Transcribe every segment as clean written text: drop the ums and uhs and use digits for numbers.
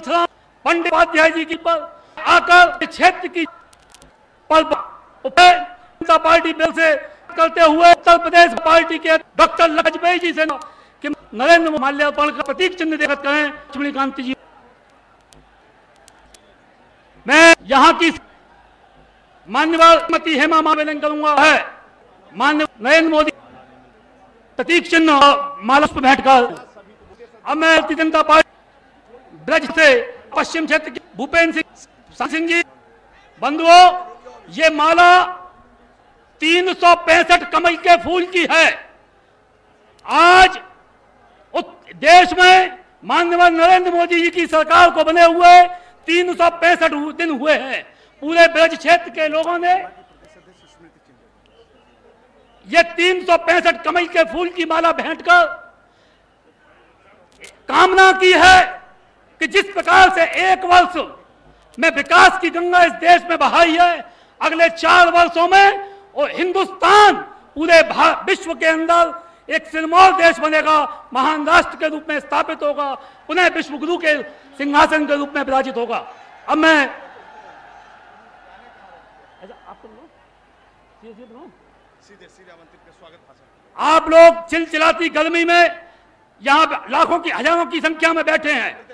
पंडित उपाध्याय जी की पर आकर क्षेत्र की जनता पार्टी बिल से करते हुए उत्तर प्रदेश पार्टी के डॉक्टर वाजपेयी जी से कि नरेंद्र मोदी माल्यार्पण का प्रतीक चिन्ह देकर करें। लक्ष्मीकांत जी, मैं यहाँ की मान्यवर श्रीमती हेमा मालिनी करूंगा है मान्य नरेंद्र मोदी प्रतीक चिन्ह माला पर बैठकर। अब मैं भारतीय जनता पार्टी ब्रज से पश्चिम क्षेत्र के भूपेंद्र सिंह जी, बंधुओं, ये माला 365 कमल के फूल की है। आज देश में माननीय नरेंद्र मोदी जी की सरकार को बने हुए 365 दिन हुए हैं। पूरे ब्रज क्षेत्र के लोगों ने ये 365 कमल के फूल की माला भेंटकर कामना की है कि जिस प्रकार से एक वर्ष में विकास की गंगा इस देश में बहाई है, अगले 4 वर्षों में और हिंदुस्तान पूरे विश्व के अंदर एक सिरमौर देश बनेगा, महान राष्ट्र के रूप में स्थापित होगा, पुनः विश्व गुरु के सिंहासन के रूप में विराजित होगा। अब मैं आप लोग चिलचिलाती गर्मी में यहाँ लाखों की हजारों की संख्या में बैठे हैं।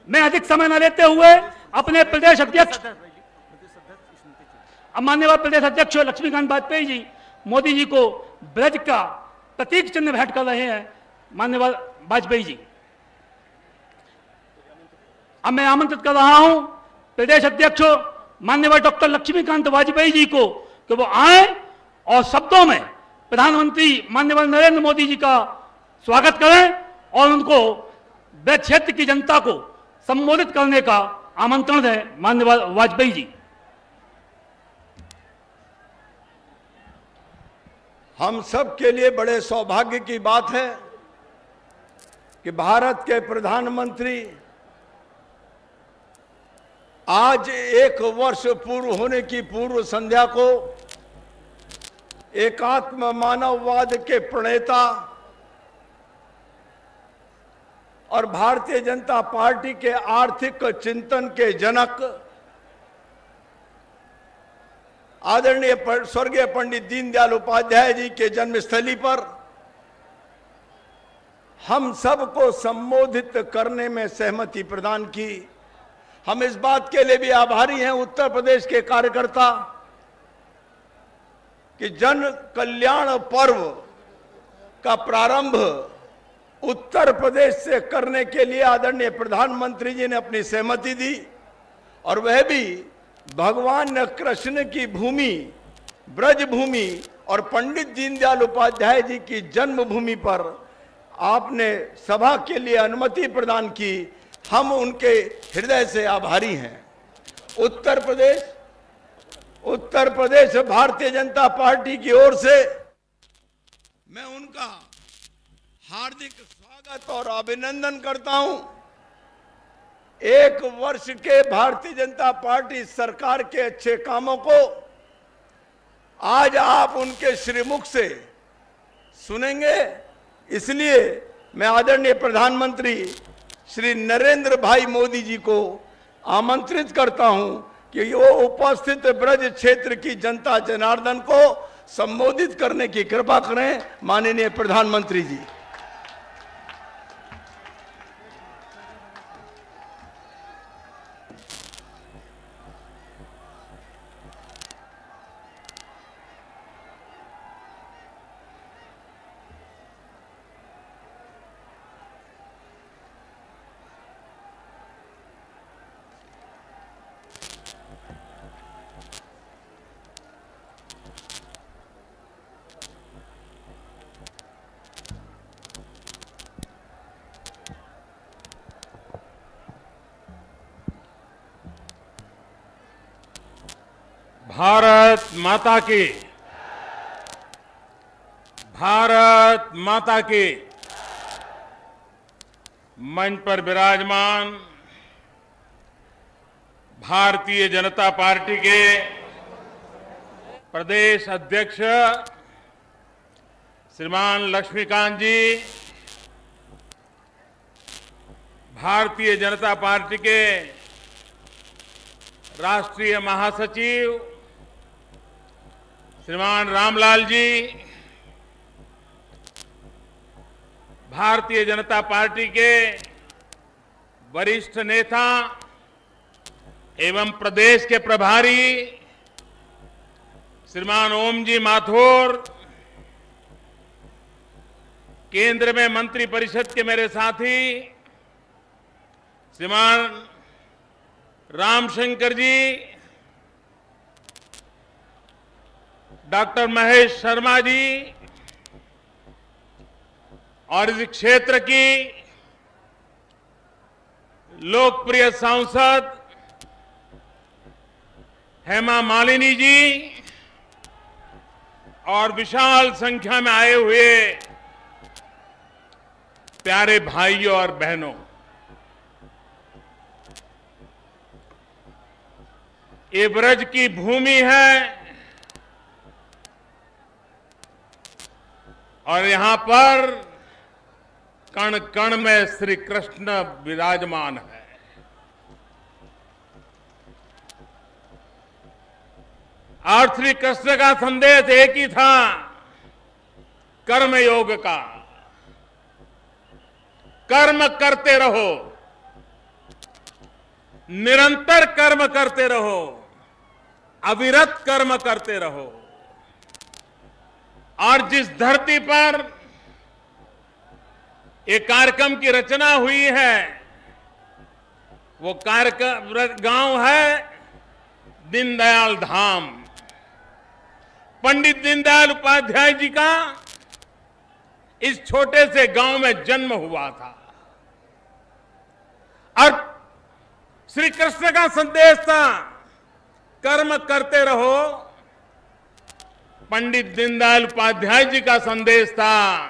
मैं अधिक समय न लेते हुए अपने प्रदेश अध्यक्ष मान्यवर प्रदेश अध्यक्ष लक्ष्मीकांत वाजपेयी जी मोदी जी को ब्रज का प्रतीक चिन्ह भेंट कर रहे हैं। मान्यवर वाजपेयी जी, अब मैं आमंत्रित कर रहा हूं प्रदेश अध्यक्ष मान्यवर डॉक्टर लक्ष्मीकांत वाजपेयी जी को कि वो आए और शब्दों में प्रधानमंत्री माननीय नरेंद्र मोदी जी का स्वागत करें और उनको ब्रज क्षेत्र की जनता को संबोधित करने का आमंत्रण दें। माननीय वाजपेयी जी, हम सब के लिए बड़े सौभाग्य की बात है कि भारत के प्रधानमंत्री आज 1 वर्ष पूर्व होने की पूर्व संध्या को एकात्म मानववाद के प्रणेता और भारतीय जनता पार्टी के आर्थिक चिंतन के जनक आदरणीय स्वर्गीय पंडित दीनदयाल उपाध्याय जी के जन्मस्थली पर हम सबको संबोधित करने में सहमति प्रदान की। हम इस बात के लिए भी आभारी हैं उत्तर प्रदेश के कार्यकर्ता कि जन कल्याण पर्व का प्रारंभ उत्तर प्रदेश से करने के लिए आदरणीय प्रधानमंत्री जी ने अपनी सहमति दी और वह भी भगवान कृष्ण की भूमि ब्रज भूमि और पंडित दीनदयाल उपाध्याय जी की जन्मभूमि पर आपने सभा के लिए अनुमति प्रदान की। हम उनके हृदय से आभारी हैं। उत्तर प्रदेश भारतीय जनता पार्टी की ओर से मैं उनका हार्दिक स्वागत और अभिनंदन करता हूं। 1 वर्ष के भारतीय जनता पार्टी सरकार के अच्छे कामों को आज आप उनके श्रीमुख से सुनेंगे। इसलिए मैं आदरणीय प्रधानमंत्री श्री नरेंद्र भाई मोदी जी को आमंत्रित करता हूं कि वो उपस्थित ब्रज क्षेत्र की जनता जनार्दन को संबोधित करने की कृपा करें। माननीय प्रधानमंत्री जी। भारत माता की, भारत माता की। मंच पर विराजमान भारतीय जनता पार्टी के प्रदेश अध्यक्ष श्रीमान लक्ष्मीकांत जी, भारतीय जनता पार्टी के राष्ट्रीय महासचिव श्रीमान रामलाल जी, भारतीय जनता पार्टी के वरिष्ठ नेता एवं प्रदेश के प्रभारी श्रीमान ओम जी माथुर, केंद्र में मंत्री परिषद के मेरे साथी श्रीमान रामशंकर जी, डॉक्टर महेश शर्मा जी और इस क्षेत्र की लोकप्रिय सांसद हेमा मालिनी जी और विशाल संख्या में आए हुए प्यारे भाइयों और बहनों, ये ब्रज की भूमि है और यहां पर कण कण में श्री कृष्ण विराजमान है। और श्री कृष्ण का संदेश एक ही था, कर्म योग का। कर्म करते रहो, निरंतर कर्म करते रहो, अविरत कर्म करते रहो। और जिस धरती पर एक कार्यक्रम की रचना हुई है, वो कार्यक्रम गांव है दीनदयाल धाम। पंडित दीनदयाल उपाध्याय जी का इस छोटे से गांव में जन्म हुआ था और श्री कृष्ण का संदेश था, कर्म करते रहो। पंडित दीनदयाल उपाध्याय जी का संदेश था,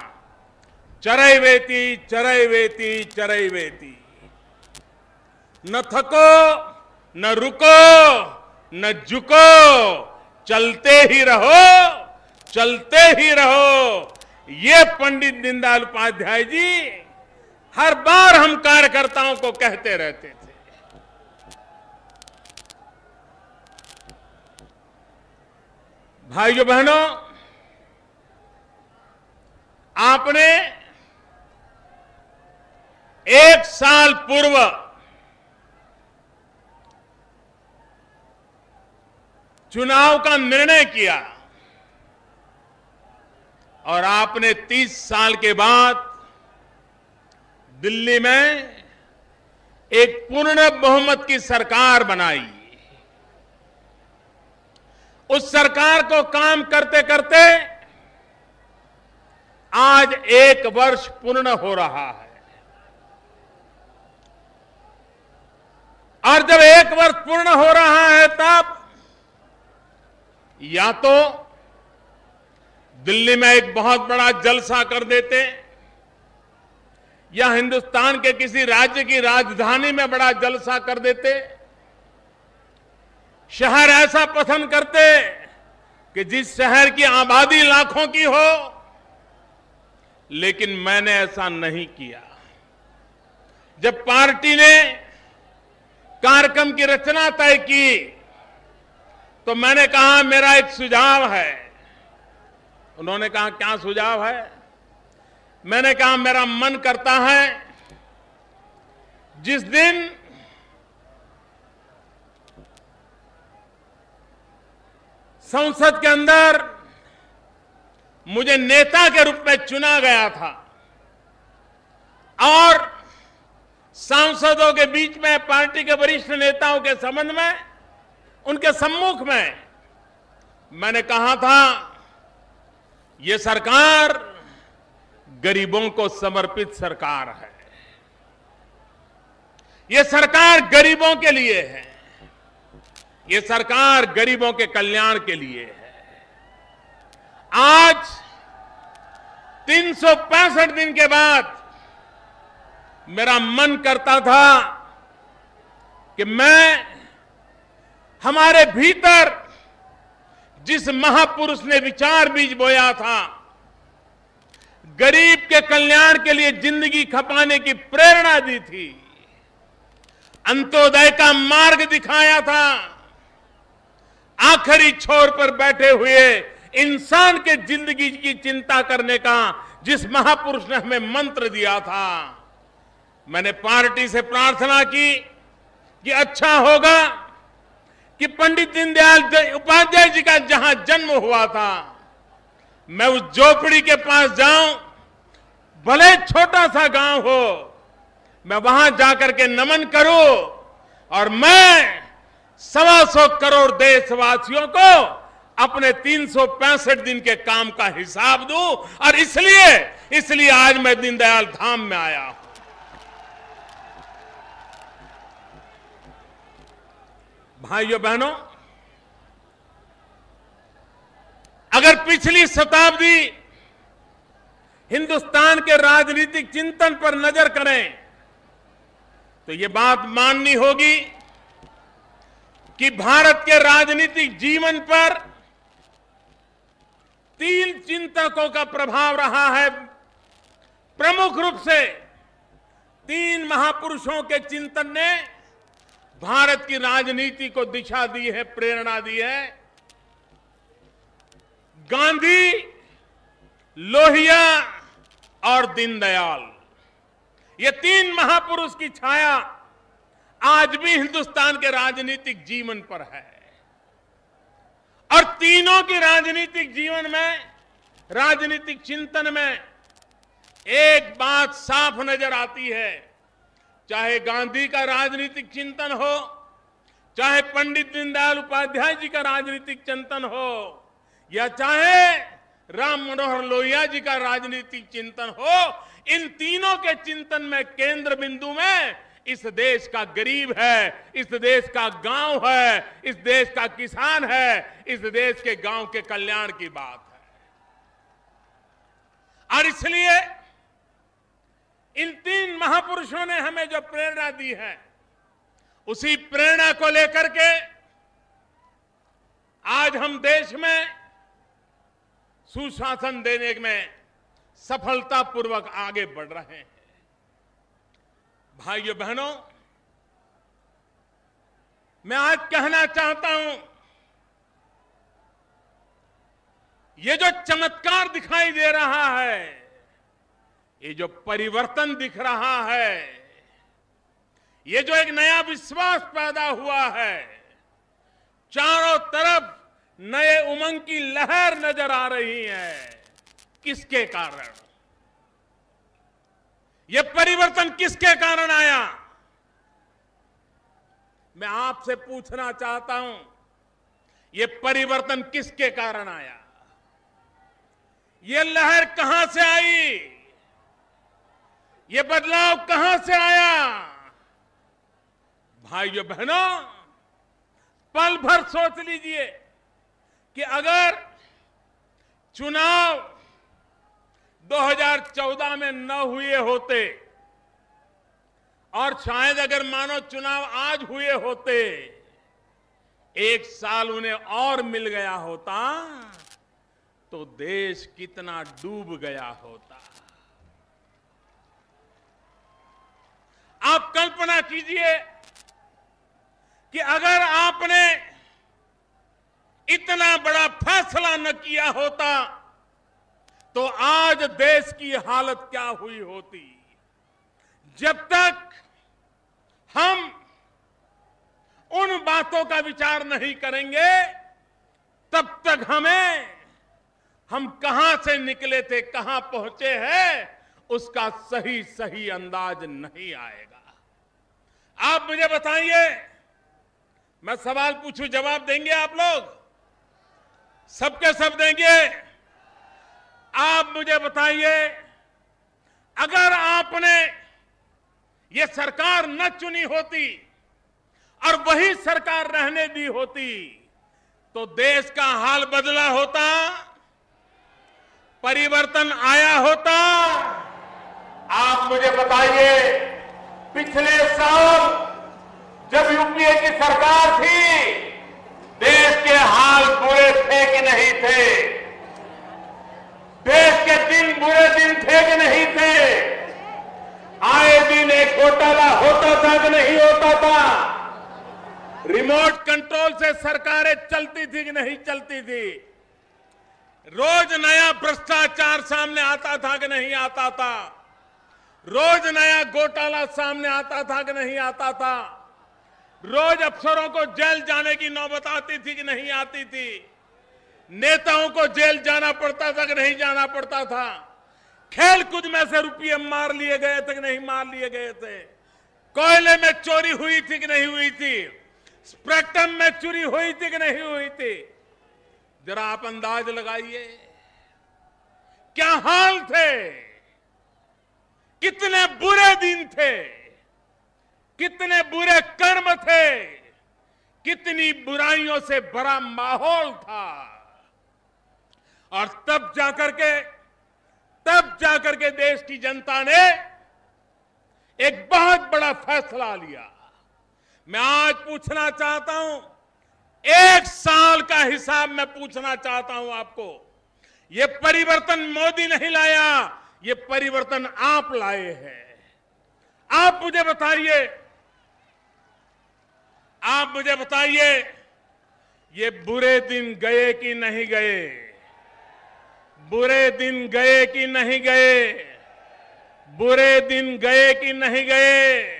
चरैवेति चरैवेति चरैवेति। न थको, न रुको, न झुको, चलते ही रहो, चलते ही रहो। ये पंडित दीनदयाल उपाध्याय जी हर बार हम कार्यकर्ताओं को कहते रहते थे। भाइयों बहनों, आपने एक साल पूर्व चुनाव का निर्णय किया और आपने 30 साल के बाद दिल्ली में एक पूर्ण बहुमत की सरकार बनाई। उस सरकार को काम करते करते आज 1 वर्ष पूर्ण हो रहा है और जब 1 वर्ष पूर्ण हो रहा है तब या तो दिल्ली में एक बहुत बड़ा जलसा कर देते या हिंदुस्तान के किसी राज्य की राजधानी में बड़ा जलसा कर देते, शहर ऐसा पसंद करते कि जिस शहर की आबादी लाखों की हो, लेकिन मैंने ऐसा नहीं किया। जब पार्टी ने कार्यक्रम की रचना तय की तो मैंने कहा मेरा एक सुझाव है। उन्होंने कहा क्या सुझाव है? मैंने कहा मेरा मन करता है जिस दिन संसद के अंदर मुझे नेता के रूप में चुना गया था और सांसदों के बीच में, पार्टी के वरिष्ठ नेताओं के संबंध में, उनके सम्मुख में मैंने कहा था ये सरकार गरीबों को समर्पित सरकार है, ये सरकार गरीबों के लिए है, ये सरकार गरीबों के कल्याण के लिए है। आज 365 दिन के बाद मेरा मन करता था कि मैं हमारे भीतर जिस महापुरुष ने विचार बीज बोया था, गरीब के कल्याण के लिए जिंदगी खपाने की प्रेरणा दी थी, अंत्योदय का मार्ग दिखाया था। आखिरी छोर पर बैठे हुए इंसान के जिंदगी की चिंता करने का जिस महापुरुष ने हमें मंत्र दिया था, मैंने पार्टी से प्रार्थना की कि अच्छा होगा कि पंडित दीनदयाल उपाध्याय जी का जहां जन्म हुआ था, मैं उस झोपड़ी के पास जाऊं, भले छोटा सा गांव हो, मैं वहां जाकर के नमन करूं और मैं 125 करोड़ देशवासियों को अपने 365 दिन के काम का हिसाब दूं। और इसलिए आज मैं दीनदयाल धाम में आया हूं। भाइयों बहनों, अगर पिछली शताब्दी हिंदुस्तान के राजनीतिक चिंतन पर नजर करें तो ये बात माननी होगी कि भारत के राजनीतिक जीवन पर 3 चिंतकों का प्रभाव रहा है। प्रमुख रूप से 3 महापुरुषों के चिंतन ने भारत की राजनीति को दिशा दी है, प्रेरणा दी है। गांधी, लोहिया और दीनदयाल, ये 3 महापुरुष की छाया आज भी हिंदुस्तान के राजनीतिक जीवन पर है। और तीनों की राजनीतिक जीवन में, राजनीतिक चिंतन में एक बात साफ नजर आती है, चाहे गांधी का राजनीतिक चिंतन हो, चाहे पंडित दीनदयाल उपाध्याय जी का राजनीतिक चिंतन हो, या चाहे राम मनोहर लोहिया जी का राजनीतिक चिंतन हो, इन तीनों के चिंतन में केंद्र बिंदु में इस देश का गरीब है, इस देश का गांव है, इस देश का किसान है, इस देश के गांव के कल्याण की बात है। और इसलिए इन 3 महापुरुषों ने हमें जो प्रेरणा दी है, उसी प्रेरणा को लेकर के आज हम देश में सुशासन देने में सफलतापूर्वक आगे बढ़ रहे हैं। भाइयों बहनों, मैं आज कहना चाहता हूं, ये जो चमत्कार दिखाई दे रहा है, ये जो परिवर्तन दिख रहा है, ये जो एक नया विश्वास पैदा हुआ है, चारों तरफ नए उमंग की लहर नजर आ रही है, किसके कारण? यह परिवर्तन किसके कारण आया? मैं आपसे पूछना चाहता हूं, यह परिवर्तन किसके कारण आया? यह लहर कहां से आई? यह बदलाव कहां से आया? भाइयों बहनों, पल भर सोच लीजिए कि अगर चुनाव 2014 में न हुए होते और शायद अगर मानो चुनाव आज हुए होते, 1 साल उन्हें और मिल गया होता तो देश कितना डूब गया होता। आप कल्पना कीजिए कि अगर आपने इतना बड़ा फैसला न किया होता तो आज देश की हालत क्या हुई होती। जब तक हम उन बातों का विचार नहीं करेंगे, तब तक हम कहां से निकले थे, कहां पहुंचे हैं, उसका सही अंदाज नहीं आएगा। आप मुझे बताइए, मैं सवाल पूछूं, जवाब देंगे आप लोग? सबके सब देंगे? आप मुझे बताइए, अगर आपने ये सरकार न चुनी होती और वही सरकार रहने दी होती तो देश का हाल बदला होता, परिवर्तन आया होता? आप मुझे बताइए, पिछले साल जब यूपीए की सरकार थी, देश के हाल बुरे थे कि नहीं थे? देश के दिन बुरे दिन थे कि नहीं थे? आए दिन एक घोटाला होता था कि नहीं होता था? रिमोट कंट्रोल से सरकारें चलती थी कि नहीं चलती थी? रोज नया भ्रष्टाचार सामने आता था कि नहीं आता था? रोज नया घोटाला सामने आता था कि नहीं आता था? रोज अफसरों को जेल जाने की नौबत आती थी कि नहीं आती थी? नेताओं को जेल जाना पड़ता था कि नहीं जाना पड़ता था? खेल कूद में से रुपये मार लिए गए थे कि नहीं मार लिए गए थे? कोयले में चोरी हुई थी कि नहीं हुई थी? स्पेक्ट्रम में चोरी हुई थी कि नहीं हुई थी? जरा आप अंदाज लगाइए, क्या हाल थे, कितने बुरे दिन थे, कितने बुरे कर्म थे, कितनी बुराइयों से भरा माहौल था। और तब जाकर के देश की जनता ने एक बहुत बड़ा फैसला लिया। मैं आज पूछना चाहता हूं, 1 साल का हिसाब मैं पूछना चाहता हूं आपको। ये परिवर्तन मोदी नहीं लाया, ये परिवर्तन आप लाए हैं। आप मुझे बताइए, ये बुरे दिन गए कि नहीं गए? बुरे दिन गए कि नहीं गए? बुरे दिन गए कि नहीं गए?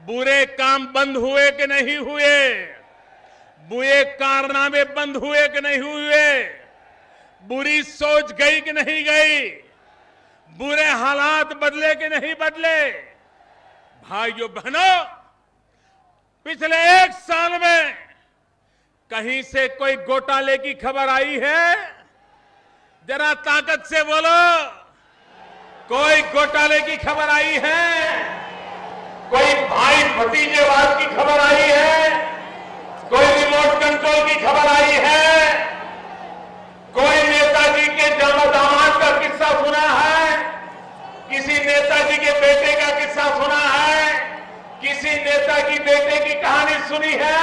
बुरे काम बंद हुए कि नहीं हुए? बुरे कारनामे बंद हुए कि नहीं हुए? बुरी सोच गई कि नहीं गई? बुरे हालात बदले कि नहीं बदले? भाइयों बहनों, पिछले 1 साल में कहीं से कोई घोटाले की खबर आई है? जरा ताकत से बोलो, कोई घोटाले की खबर आई है? कोई भाई भतीजेवाद की खबर आई है? कोई रिमोट कंट्रोल की खबर आई है? कोई नेताजी के दामाद का किस्सा सुना है? किसी नेताजी के बेटे का किस्सा सुना है? किसी नेता की बेटे की कहानी सुनी है?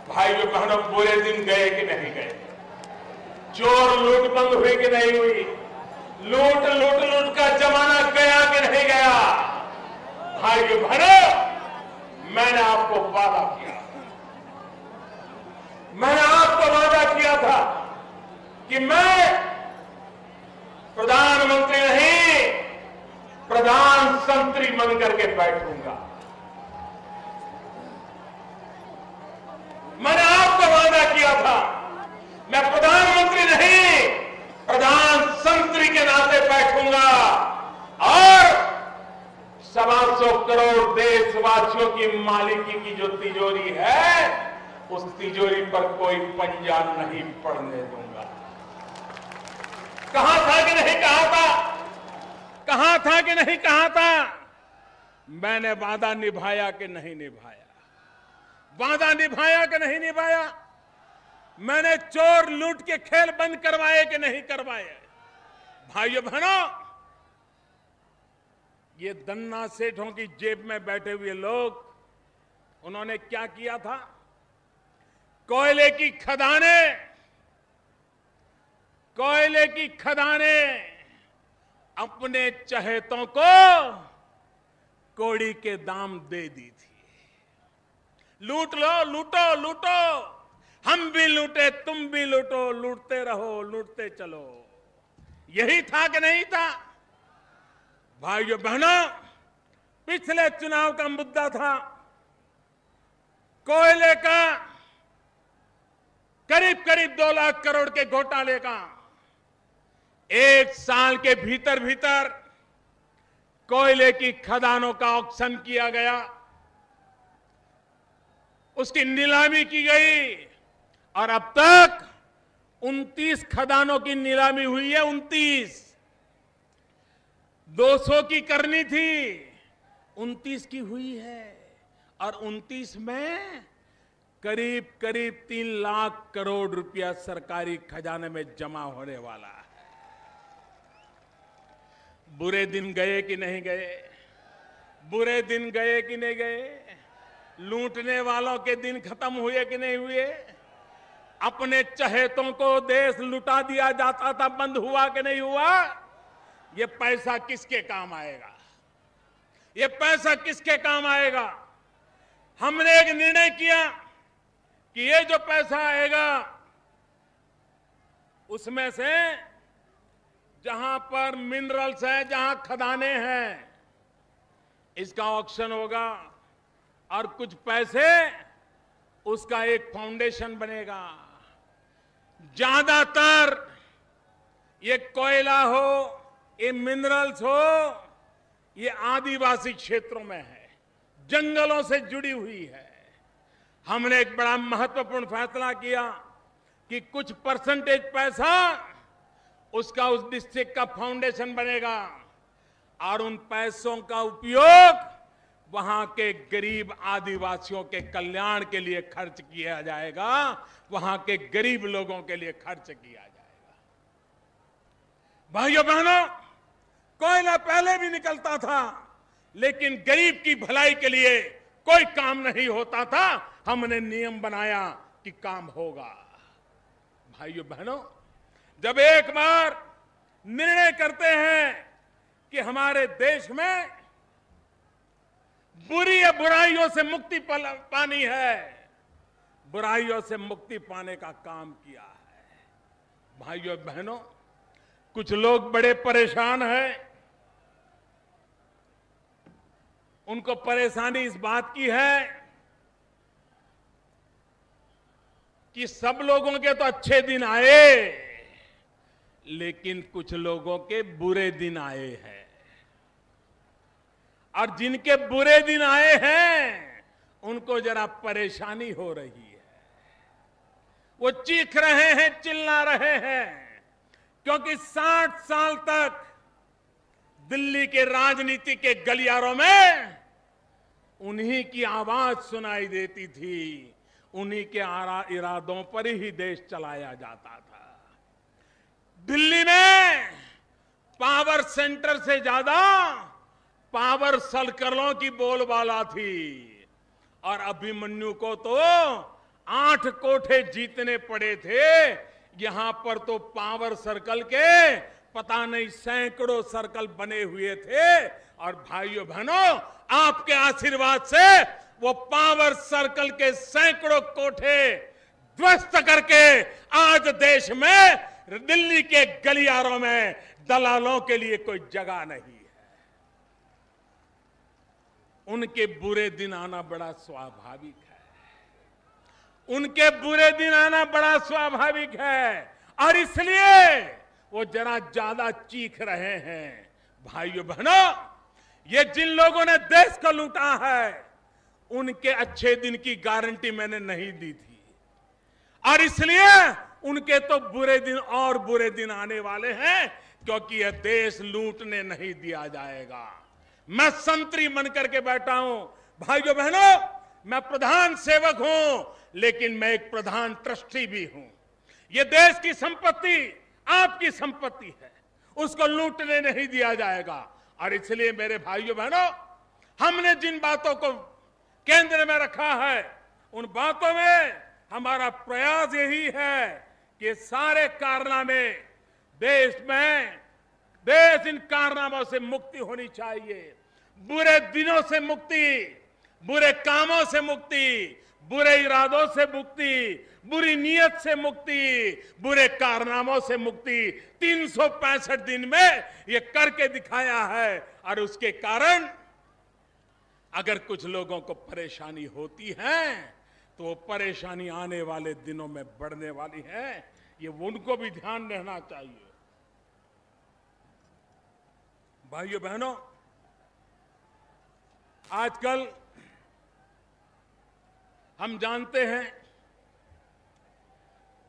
भाइयों बहनों, बुरे दिन गए कि नहीं गए? चोर लूट बंद हुई कि नहीं हुई? लूट का जमाना गया कि नहीं गया? भाइयों बहनों, मैंने आपको वादा किया था कि मैं प्रधानमंत्री नहीं, प्रधानमंत्री बन करके बैठूंगा। मैंने आपको वादा किया था, मैं प्रधानमंत्री नहीं, प्रधानमंत्री के नाते बैठूंगा और 125 करोड़ देशवासियों की मालिकी की जो तिजोरी है, उस तिजोरी पर कोई पंजा नहीं पड़ने दूंगा। कहा था कि नहीं कहा था? कहा था कि नहीं कहा था? मैंने वादा निभाया कि नहीं निभाया? वादा निभाया कि नहीं निभाया? मैंने चोर लूट के खेल बंद करवाए कि नहीं करवाए? भाइयों बहनों, ये दन्ना सेठों की जेब में बैठे हुए लोग, उन्होंने क्या किया था? कोयले की खदानें अपने चहेतों को कौड़ी के दाम दे दी थी। लूट लो, लूटो, हम भी लूटे, तुम भी लूटो, लूटते रहो, लूटते चलो। यही था कि नहीं था? भाइयों बहनों, पिछले चुनाव का मुद्दा था कोयले का करीब 2 लाख करोड़ के घोटाले का। 1 साल के भीतर कोयले की खदानों का ऑक्शन किया गया, उसकी नीलामी की गई और अब तक 29 खदानों की नीलामी हुई है। 29, 200 की करनी थी, 29 की हुई है और 29 में करीब 3 लाख करोड़ रुपया सरकारी खजाने में जमा होने वाला है। बुरे दिन गए कि नहीं गए? बुरे दिन गए कि नहीं गए? लूटने वालों के दिन खत्म हुए कि नहीं हुए? अपने चहेतों को देश लुटा दिया जाता था, बंद हुआ कि नहीं हुआ? ये पैसा किसके काम आएगा? ये पैसा किसके काम आएगा? हमने एक निर्णय किया कि ये जो पैसा आएगा उसमें से जहां पर मिनरल्स है, जहां खदानें हैं, इसका ऑक्शन होगा और कुछ पैसे उसका एक फाउंडेशन बनेगा। ज्यादातर ये कोयला हो, ये मिनरल्स हो, ये आदिवासी क्षेत्रों में है, जंगलों से जुड़ी हुई है। हमने एक बड़ा महत्वपूर्ण फैसला किया कि कुछ परसेंटेज पैसा उसका उस डिस्ट्रिक्ट का फाउंडेशन बनेगा और उन पैसों का उपयोग वहां के गरीब आदिवासियों के कल्याण के लिए खर्च किया जाएगा, वहां के गरीब लोगों के लिए खर्च किया जाएगा। भाइयों बहनों, कोयला पहले भी निकलता था, लेकिन गरीब की भलाई के लिए कोई काम नहीं होता था। हमने नियम बनाया कि काम होगा। भाइयों बहनों, जब एक बार निर्णय करते हैं कि हमारे देश में बुरी या बुराइयों से मुक्ति पानी है, बुराइयों से मुक्ति पाने का काम किया है। भाइयों बहनों, कुछ लोग बड़े परेशान हैं। उनको परेशानी इस बात की है कि सब लोगों के तो अच्छे दिन आए, लेकिन कुछ लोगों के बुरे दिन आए हैं। और जिनके बुरे दिन आए हैं उनको जरा परेशानी हो रही है। वो चीख रहे हैं, चिल्ला रहे हैं, क्योंकि 60 साल तक दिल्ली के राजनीति के गलियारों में उन्हीं की आवाज सुनाई देती थी, उन्हीं के इरादों पर ही देश चलाया जाता था। दिल्ली में पावर सेंटर से ज्यादा पावर सर्कलों की बोलबाला थी और अभिमन्यु को तो 8 कोठे जीतने पड़े थे। यहां पर तो पावर सर्कल के पता नहीं सैकड़ों सर्कल बने हुए थे। और भाइयों बहनों, आपके आशीर्वाद से वो पावर सर्कल के सैकड़ों कोठे ध्वस्त करके आज देश में, दिल्ली के गलियारों में दलालों के लिए कोई जगह नहीं है। उनके बुरे दिन आना बड़ा स्वाभाविक है, उनके बुरे दिन आना बड़ा स्वाभाविक है, और इसलिए वो जरा ज्यादा चीख रहे हैं। भाइयों बहनों, ये जिन लोगों ने देश को लूटा है, उनके अच्छे दिन की गारंटी मैंने नहीं दी थी, और इसलिए उनके तो बुरे दिन और बुरे दिन आने वाले हैं, क्योंकि यह देश लूटने नहीं दिया जाएगा। मैं संतरी मन करके बैठा हूं। भाइयों बहनों, मैं प्रधान सेवक हूं, लेकिन मैं एक प्रधान ट्रस्टी भी हूं। यह देश की संपत्ति आपकी संपत्ति है, उसको लूटने नहीं दिया जाएगा। और इसलिए मेरे भाइयों बहनों, हमने जिन बातों को केंद्र में रखा है, उन बातों में हमारा प्रयास यही है कि सारे कारनामे देश में, देश इन कारनामों से मुक्ति होनी चाहिए। बुरे दिनों से मुक्ति, बुरे कामों से मुक्ति, बुरे इरादों से मुक्ति, बुरी नीयत से मुक्ति, बुरे कारनामों से मुक्ति 365 दिन में ये करके दिखाया है। और उसके कारण अगर कुछ लोगों को परेशानी होती है, तो वो परेशानी आने वाले दिनों में बढ़ने वाली है। ये उनको भी ध्यान रहना चाहिए। भाइयों बहनों, आजकल हम जानते हैं,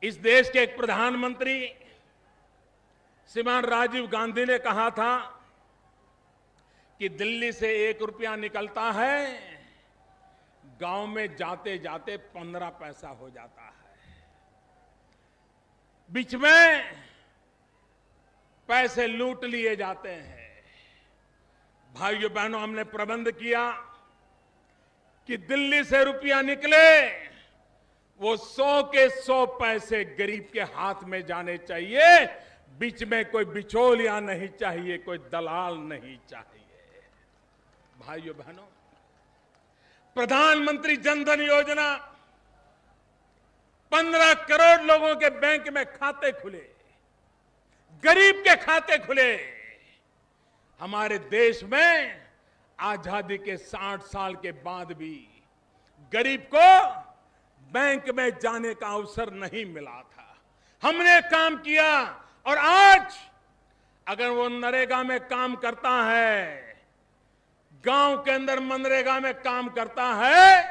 इस देश के एक प्रधानमंत्री श्रीमान राजीव गांधी ने कहा था कि दिल्ली से 1 रुपया निकलता है, गांव में जाते जाते 15 पैसा हो जाता है। बीच में पैसे लूट लिए जाते हैं। भाइयों बहनों, हमने प्रबंध किया कि दिल्ली से रुपया निकले, वो 100 के 100 पैसे गरीब के हाथ में जाने चाहिए। बीच में कोई बिचौलिया नहीं चाहिए, कोई दलाल नहीं चाहिए। भाइयों बहनों, प्रधानमंत्री जनधन योजना 15 करोड़ लोगों के बैंक में खाते खुले, गरीब के खाते खुले। हमारे देश में आजादी के 60 साल के बाद भी गरीब को बैंक में जाने का अवसर नहीं मिला था। हमने काम किया और आज अगर वो नरेगा में काम करता है, गांव के अंदर मनरेगा में काम करता है,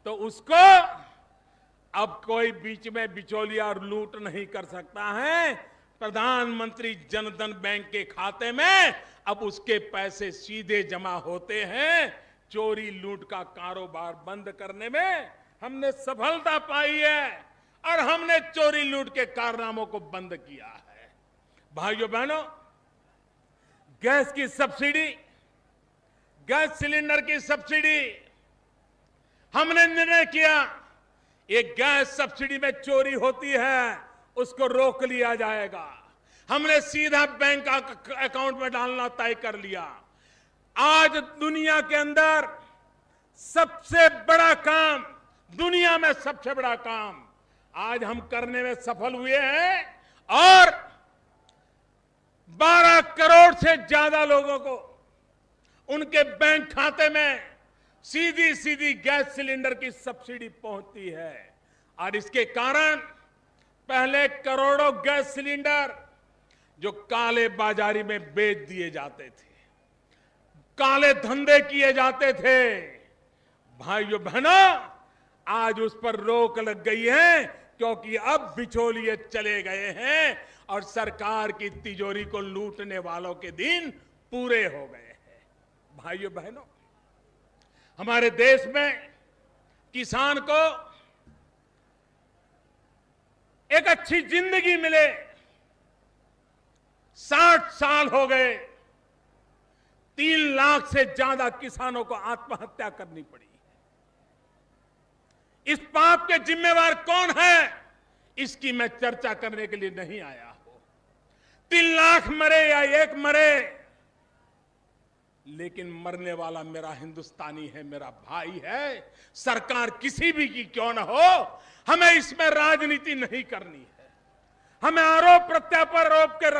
तो उसको अब कोई बीच में बिचौलिया और लूट नहीं कर सकता है। प्रधानमंत्री जनधन बैंक के खाते में अब उसके पैसे सीधे जमा होते हैं। चोरी लूट का कारोबार बंद करने में हमने सफलता पाई है और हमने चोरी लूट के कारनामों को बंद किया है। भाइयों बहनों, गैस की सब्सिडी, गैस सिलेंडर की सब्सिडी, हमने निर्णय किया एक गैस सब्सिडी में चोरी होती है उसको रोक लिया जाएगा। हमने सीधा बैंक अकाउंट में डालना तय कर लिया। आज दुनिया के अंदर सबसे बड़ा काम, दुनिया में सबसे बड़ा काम आज हम करने में सफल हुए हैं और 12 करोड़ से ज्यादा लोगों को उनके बैंक खाते में सीधी सीधी गैस सिलेंडर की सब्सिडी पहुंचती है। और इसके कारण पहले करोड़ों गैस सिलेंडर जो काले बाजारी में बेच दिए जाते थे, काले धंधे किए जाते थे, भाइयों बहनों, आज उस पर रोक लग गई है क्योंकि अब बिचौलिए चले गए हैं और सरकार की तिजोरी को लूटने वालों के दिन पूरे हो गए हैं। भाइयों बहनों, हमारे देश में किसान को एक अच्छी जिंदगी मिले, 60 साल हो गए, 3 लाख से ज्यादा किसानों को आत्महत्या करनी पड़ी। इस पाप के जिम्मेवार कौन है, इसकी मैं चर्चा करने के लिए नहीं आया हूं। 3 लाख मरे या 1 मरे, लेकिन मरने वाला मेरा हिंदुस्तानी है, मेरा भाई है। सरकार किसी भी की क्यों न हो, हमें इसमें राजनीति नहीं करनी है। हमें आरोप प्रत्यारोप के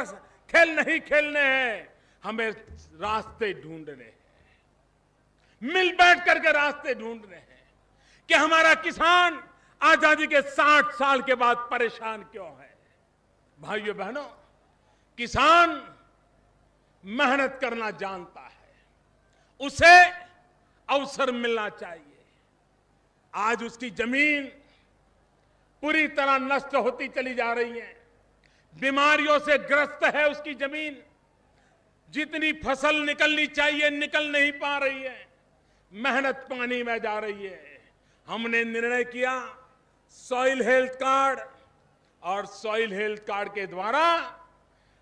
खेल नहीं खेलने हैं। हमें रास्ते ढूंढने हैं, मिल बैठ करके रास्ते ढूंढने हैं कि हमारा किसान आजादी के 60 साल के बाद परेशान क्यों है। भाइयों बहनों, किसान मेहनत करना जानता है, उसे अवसर मिलना चाहिए। आज उसकी जमीन पूरी तरह नष्ट होती चली जा रही है, बीमारियों से ग्रस्त है उसकी जमीन, जितनी फसल निकलनी चाहिए निकल नहीं पा रही है, मेहनत पानी में जा रही है। हमने निर्णय किया सॉइल हेल्थ कार्ड, और सॉइल हेल्थ कार्ड के द्वारा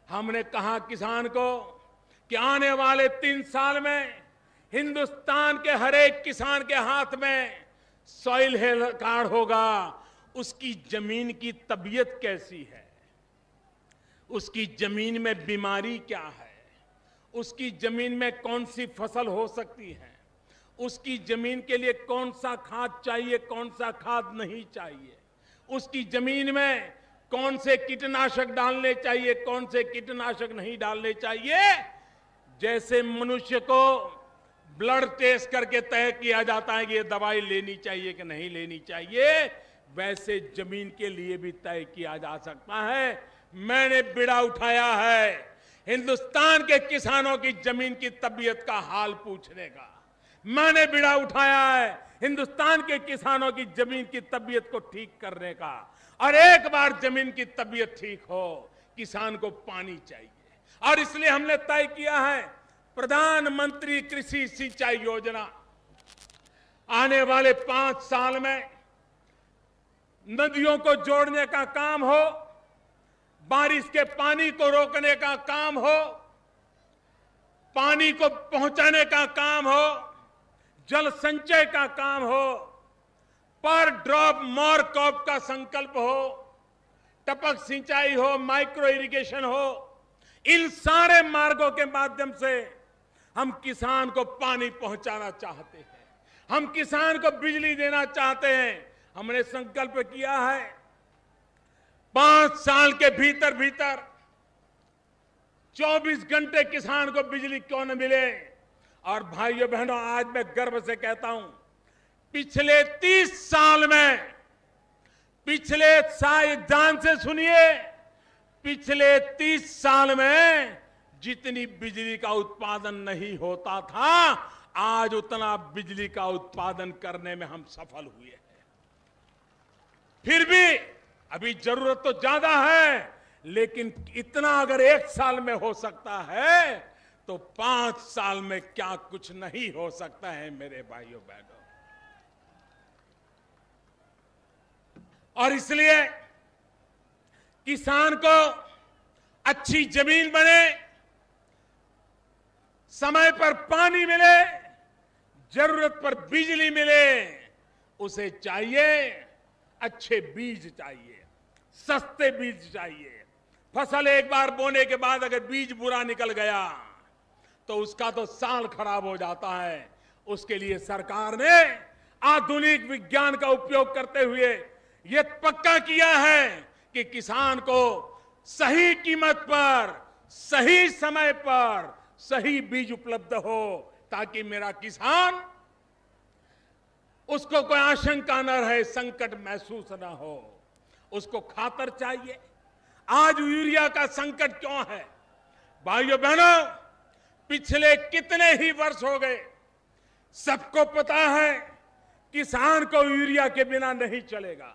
हमने कहा किसान को कि आने वाले 3 साल में हिंदुस्तान के हर एक किसान के हाथ में सॉइल हेल्थ कार्ड होगा। उसकी जमीन की तबीयत कैसी है, उसकी जमीन में बीमारी क्या है, उसकी जमीन में कौन सी फसल हो सकती है, उसकी जमीन के लिए कौन सा खाद चाहिए, कौन सा खाद नहीं चाहिए, उसकी जमीन में कौन से कीटनाशक डालने चाहिए, कौन से कीटनाशक नहीं डालने चाहिए। जैसे मनुष्य को ब्लड टेस्ट करके तय किया जाता है कि ये दवाई लेनी चाहिए कि नहीं लेनी चाहिए, वैसे जमीन के लिए भी तय किया जा सकता है। मैंने बीड़ा उठाया है हिंदुस्तान के किसानों की जमीन की तबीयत का हाल पूछने का। मैंने बीड़ा उठाया है हिंदुस्तान के किसानों की जमीन की तबीयत को ठीक करने का। और एक बार जमीन की तबीयत ठीक हो, किसान को पानी चाहिए, और इसलिए हमने तय किया है प्रधानमंत्री कृषि सिंचाई योजना। आने वाले 5 साल में नदियों को जोड़ने का काम हो, बारिश के पानी को रोकने का काम हो, पानी को पहुंचाने का काम हो, जल संचय का काम हो, पर ड्रॉप मोर क्रॉप का संकल्प हो, टपक सिंचाई हो, माइक्रो इरिगेशन हो। इन सारे मार्गों के माध्यम से हम किसान को पानी पहुंचाना चाहते हैं, हम किसान को बिजली देना चाहते हैं। हमने संकल्प किया है 5 साल के भीतर भीतर 24 घंटे किसान को बिजली क्यों न मिले। और भाइयों बहनों, आज मैं गर्व से कहता हूं, पिछले 30 साल में, पिछले ध्यान से सुनिए, पिछले 30 साल में जितनी बिजली का उत्पादन नहीं होता था, आज उतना बिजली का उत्पादन करने में हम सफल हुए हैं। फिर भी अभी जरूरत तो ज्यादा है, लेकिन इतना अगर 1 साल में हो सकता है तो 5 साल में क्या कुछ नहीं हो सकता है मेरे भाइयों बहनों। और इसलिए किसान को अच्छी जमीन बने, समय पर पानी मिले, जरूरत पर बिजली मिले, उसे चाहिए अच्छे बीज चाहिए, सस्ते बीज चाहिए। फसल एक बार बोने के बाद अगर बीज बुरा निकल गया तो उसका तो साल खराब हो जाता है। उसके लिए सरकार ने आधुनिक विज्ञान का उपयोग करते हुए यह पक्का किया है कि किसान को सही कीमत पर, सही समय पर सही बीज उपलब्ध हो, ताकि मेरा किसान, उसको कोई आशंका न रहे, संकट महसूस न हो। उसको खातर चाहिए। आज यूरिया का संकट क्यों है? भाइयों बहनों, पिछले कितने ही वर्ष हो गए, सबको पता है किसान को यूरिया के बिना नहीं चलेगा,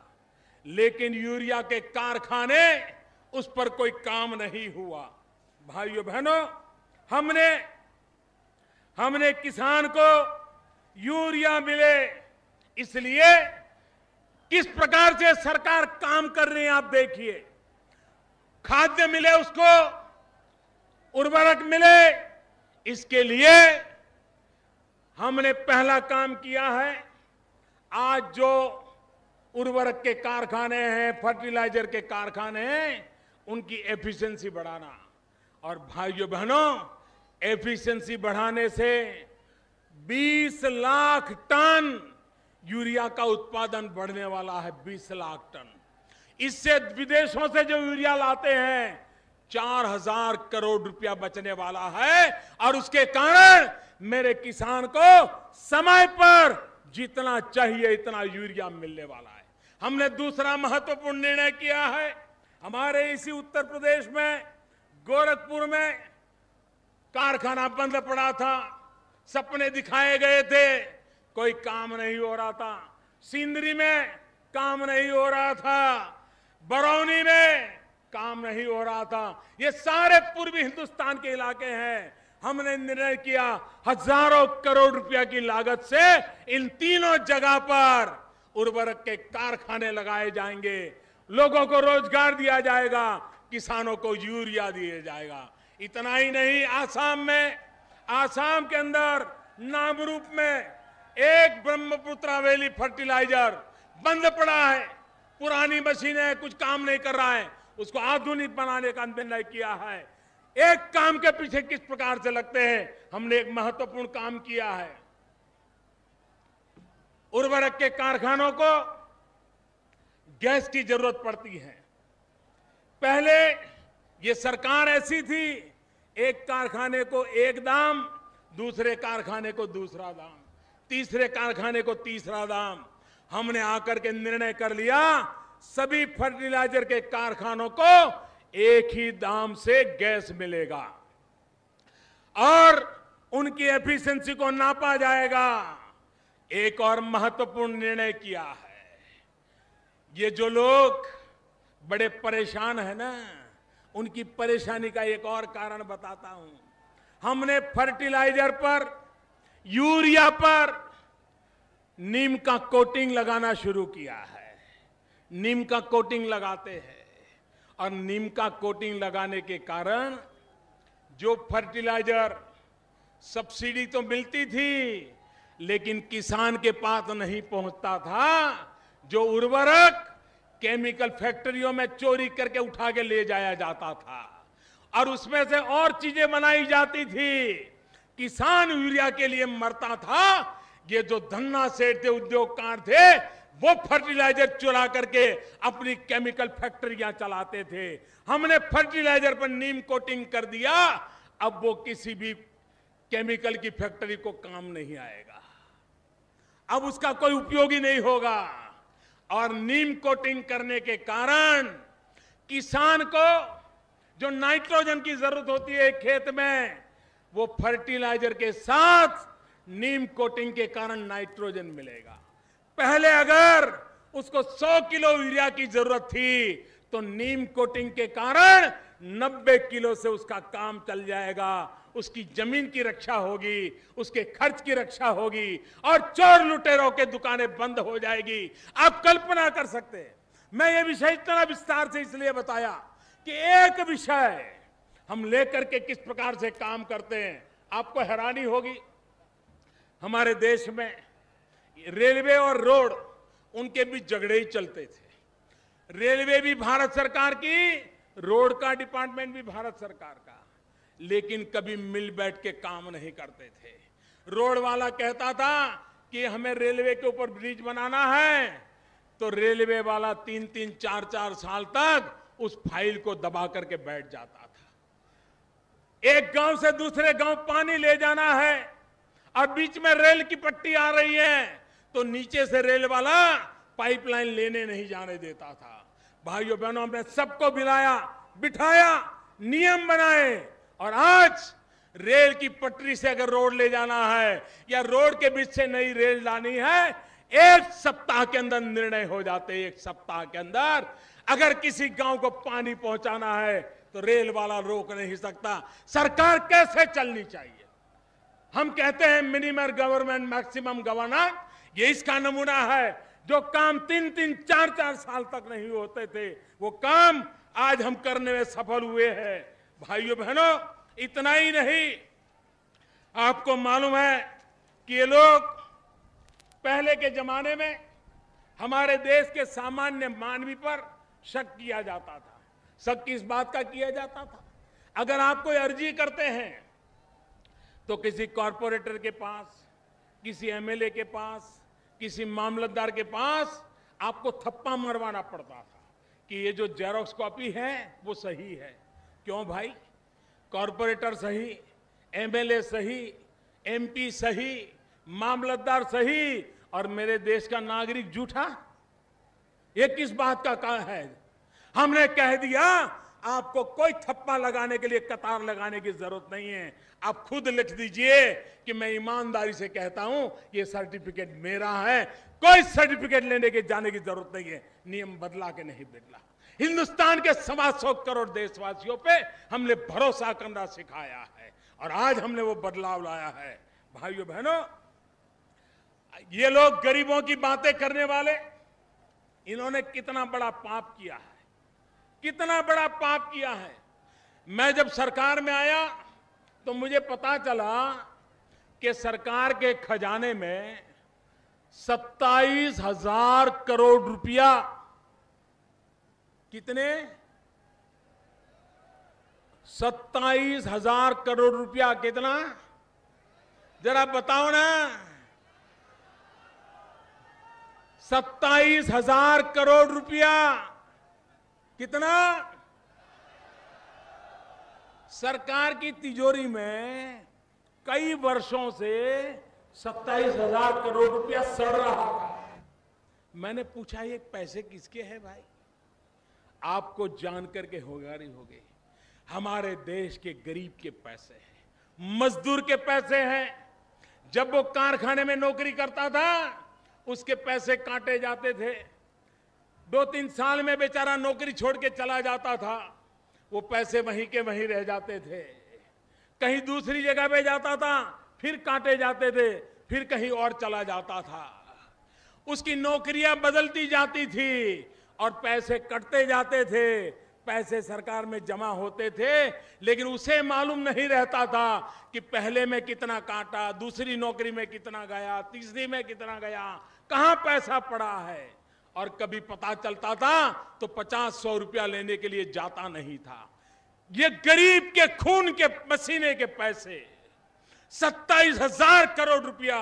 लेकिन यूरिया के कारखाने, उस पर कोई काम नहीं हुआ। भाइयों बहनों, हमने किसान को यूरिया मिले, इसलिए किस प्रकार से सरकार काम कर रही है आप देखिए। खाद्य मिले उसको, उर्वरक मिले, इसके लिए हमने पहला काम किया है। आज जो उर्वरक के कारखाने हैं, फर्टिलाइजर के कारखाने हैं, उनकी एफिशिएंसी बढ़ाना। और भाइयों बहनों, एफिशिएंसी बढ़ाने से 20 लाख टन यूरिया का उत्पादन बढ़ने वाला है। 20 लाख टन। इससे विदेशों से जो यूरिया लाते हैं 4000 करोड़ रुपया बचने वाला है। और उसके कारण मेरे किसान को समय पर जितना चाहिए इतना यूरिया मिलने वाला है। हमने दूसरा महत्वपूर्ण निर्णय किया है। हमारे इसी उत्तर प्रदेश में गोरखपुर में कारखाना बंद पड़ा था, सपने दिखाए गए थे, कोई काम नहीं हो रहा था। सिंदरी में काम नहीं हो रहा था, बरौनी में काम नहीं हो रहा था। ये सारे पूर्वी हिंदुस्तान के इलाके हैं। हमने निर्णय किया हजारों करोड़ रुपया की लागत से इन तीनों जगह पर उर्वरक के कारखाने लगाए जाएंगे, लोगों को रोजगार दिया जाएगा, किसानों को यूरिया दिया जाएगा। इतना ही नहीं, आसाम के अंदर नामरूप में एक ब्रह्मपुत्रा वैली फर्टिलाइजर बंद पड़ा है, पुरानी मशीनें, कुछ काम नहीं कर रहा है, उसको आधुनिक बनाने का निर्णय किया है। एक काम के पीछे किस प्रकार से लगते हैं, हमने एक महत्वपूर्ण काम किया है। उर्वरक के कारखानों को गैस की जरूरत पड़ती है। पहले ये सरकार ऐसी थी, एक कारखाने को एक दाम, दूसरे कारखाने को दूसरा दाम, तीसरे कारखाने को तीसरा दाम। हमने आकर के निर्णय कर लिया सभी फर्टिलाइजर के कारखानों को एक ही दाम से गैस मिलेगा और उनकी एफिशिएंसी को नापा जाएगा। एक और महत्वपूर्ण निर्णय किया है, ये जो लोग बड़े परेशान है ना, उनकी परेशानी का एक और कारण बताता हूं। हमने फर्टिलाइजर पर, यूरिया पर नीम का कोटिंग लगाना शुरू किया है। नीम का कोटिंग लगाते हैं और नीम का कोटिंग लगाने के कारण जो फर्टिलाइजर सब्सिडी तो मिलती थी, लेकिन किसान के पास नहीं पहुंचता था। जो उर्वरक केमिकल फैक्ट्रियों में चोरी करके उठा के ले जाया जाता था और उसमें से और चीजें बनाई जाती थी। किसान यूरिया के लिए मरता था, ये जो धन्ना सेठ थे, उद्योगकार थे, वो फर्टिलाइजर चुरा करके अपनी केमिकल फैक्ट्रियां चलाते थे। हमने फर्टिलाइजर पर नीम कोटिंग कर दिया, अब वो किसी भी केमिकल की फैक्ट्री को काम नहीं आएगा, अब उसका कोई उपयोग ही नहीं होगा। और नीम कोटिंग करने के कारण किसान को जो नाइट्रोजन की जरूरत होती है खेत में, वो फर्टिलाइजर के साथ नीम कोटिंग के कारण नाइट्रोजन मिलेगा। पहले अगर उसको 100 किलो यूरिया की जरूरत थी, तो नीम कोटिंग के कारण 90 किलो से उसका काम चल जाएगा। उसकी जमीन की रक्षा होगी, उसके खर्च की रक्षा होगी, और चोर लुटेरों के दुकानें बंद हो जाएगी। आप कल्पना कर सकते हैं। मैं ये विषय इतना विस्तार से इसलिए बताया कि एक विषय हम लेकर के किस प्रकार से काम करते हैं, आपको हैरानी होगी। हमारे देश में रेलवे और रोड, उनके बीच झगड़े ही चलते थे। रेलवे भी भारत सरकार की, रोड का डिपार्टमेंट भी भारत सरकार का, लेकिन कभी मिल बैठ के काम नहीं करते थे। रोड वाला कहता था कि हमें रेलवे के ऊपर ब्रिज बनाना है, तो रेलवे वाला 3-3, 4-4 साल तक उस फाइल को दबा करके बैठ जाता था। एक गांव से दूसरे गांव पानी ले जाना है और बीच में रेल की पट्टी आ रही है, तो नीचे से रेल वाला पाइपलाइन लेने नहीं जाने देता था। भाइयों बहनों, हमने सबको बिठाया, नियम बनाए, और आज रेल की पटरी से अगर रोड ले जाना है या रोड के बीच से नई रेल लानी है, 1 सप्ताह के अंदर निर्णय हो जाते हैं। 1 सप्ताह के अंदर अगर किसी गांव को पानी पहुंचाना है तो रेल वाला रोक नहीं सकता। सरकार कैसे चलनी चाहिए? हम कहते हैं मिनिमम गवर्नमेंट मैक्सिमम गवर्नेंस, ये इसका नमूना है। जो काम 3-3, 4-4 साल तक नहीं होते थे, वो काम आज हम करने में सफल हुए हैं। भाइयों बहनों, इतना ही नहीं, आपको मालूम है कि ये लोग पहले के जमाने में हमारे देश के सामान्य मानवी पर शक किया जाता था। शक किस बात का किया जाता था? अगर आप कोई अर्जी करते हैं तो किसी कॉर्पोरेटर के पास, किसी एमएलए के पास, किसी मामलतदार के पास आपको थप्पा मरवाना पड़ता था कि ये जो जेरोक्स कॉपी है वो सही है। क्यों भाई? कॉर्पोरेटर सही, एमएलए सही, एमपी सही, मामलतदार सही, और मेरे देश का नागरिक झूठा? ये किस बात का है? हमने कह दिया आपको कोई थप्पा लगाने के लिए कतार लगाने की जरूरत नहीं है। आप खुद लिख दीजिए कि मैं ईमानदारी से कहता हूं ये सर्टिफिकेट मेरा है, कोई सर्टिफिकेट लेने के जाने की जरूरत नहीं है। नियम बदला के नहीं बदला। हिंदुस्तान के 125 करोड़ देशवासियों पे हमने भरोसा करना सिखाया है, और आज हमने वो बदलाव लाया है। भाइयों बहनों, ये लोग गरीबों की बातें करने वाले, इन्होंने कितना बड़ा पाप किया है, कितना बड़ा पाप किया है। मैं जब सरकार में आया तो मुझे पता चला कि सरकार के खजाने में 27,000 करोड़ रुपया, कितने? 27,000 करोड़ रुपया। कितना? जरा बताओ ना। 27,000 करोड़ रुपया। कितना? सरकार की तिजोरी में कई वर्षों से 27,000 करोड़ रुपया सड़ रहा था। मैंने पूछा ये पैसे किसके हैं भाई? आपको जानकर के होगारी हो गई, हमारे देश के गरीब के पैसे हैं, मजदूर के पैसे हैं। जब वो कारखाने में नौकरी करता था उसके पैसे काटे जाते थे। 2-3 साल में बेचारा नौकरी छोड़ के चला जाता था, वो पैसे वहीं के वहीं रह जाते थे। कहीं दूसरी जगह पे जाता था, फिर काटे जाते थे, फिर कहीं और चला जाता था। उसकी नौकरियां बदलती जाती थी और पैसे कटते जाते थे। पैसे सरकार में जमा होते थे, लेकिन उसे मालूम नहीं रहता था कि पहले में कितना काटा, दूसरी नौकरी में कितना गया, तीसरी में कितना गया, कहां पैसा पड़ा है। और कभी पता चलता था तो 50-100 रुपया लेने के लिए जाता नहीं था। ये गरीब के खून के पसीने के पैसे 27,000 करोड़ रुपया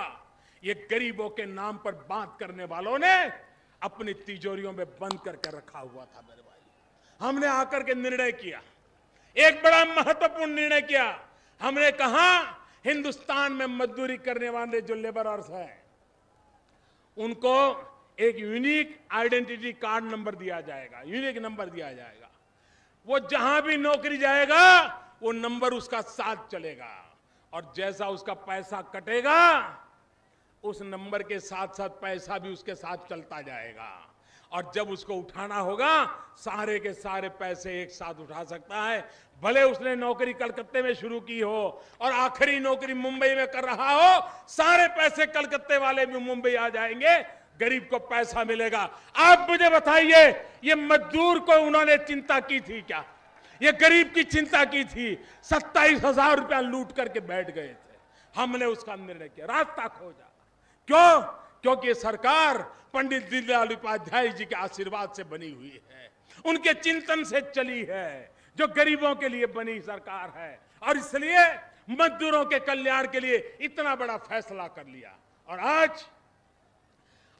ये गरीबों के नाम पर बात करने वालों ने अपनी तिजोरियों में बंद करके रखा हुआ था। मेरे भाई, हमने आकर के निर्णय किया, एक बड़ा महत्वपूर्ण निर्णय किया। हमने कहा हिंदुस्तान में मजदूरी करने वाले जो लेबरर्स हैं उनको एक यूनिक आइडेंटिटी कार्ड नंबर दिया जाएगा, यूनिक नंबर दिया जाएगा। वो जहां भी नौकरी जाएगा वो नंबर उसका साथ चलेगा और जैसा उसका पैसा कटेगा उस नंबर के साथ साथ पैसा भी उसके साथ चलता जाएगा और जब उसको उठाना होगा सारे के सारे पैसे एक साथ उठा सकता है। भले उसने नौकरी कलकत्ते में शुरू की हो और आखिरी नौकरी मुंबई में कर रहा हो, सारे पैसे कलकत्ते वाले भी मुंबई आ जाएंगे, गरीब को पैसा मिलेगा। आप मुझे बताइए, ये मजदूर को उन्होंने चिंता की थी क्या? ये गरीब की चिंता की थी? 27,000 रुपया लूट करके बैठ गए थे। हमने उसका निर्णय किया, रास्ता खोजा। क्यों? क्योंकि सरकार पंडित दीनदयाल उपाध्याय जी के आशीर्वाद से बनी हुई है, उनके चिंतन से चली है, जो गरीबों के लिए बनी सरकार है और इसलिए मजदूरों के कल्याण के लिए इतना बड़ा फैसला कर लिया। और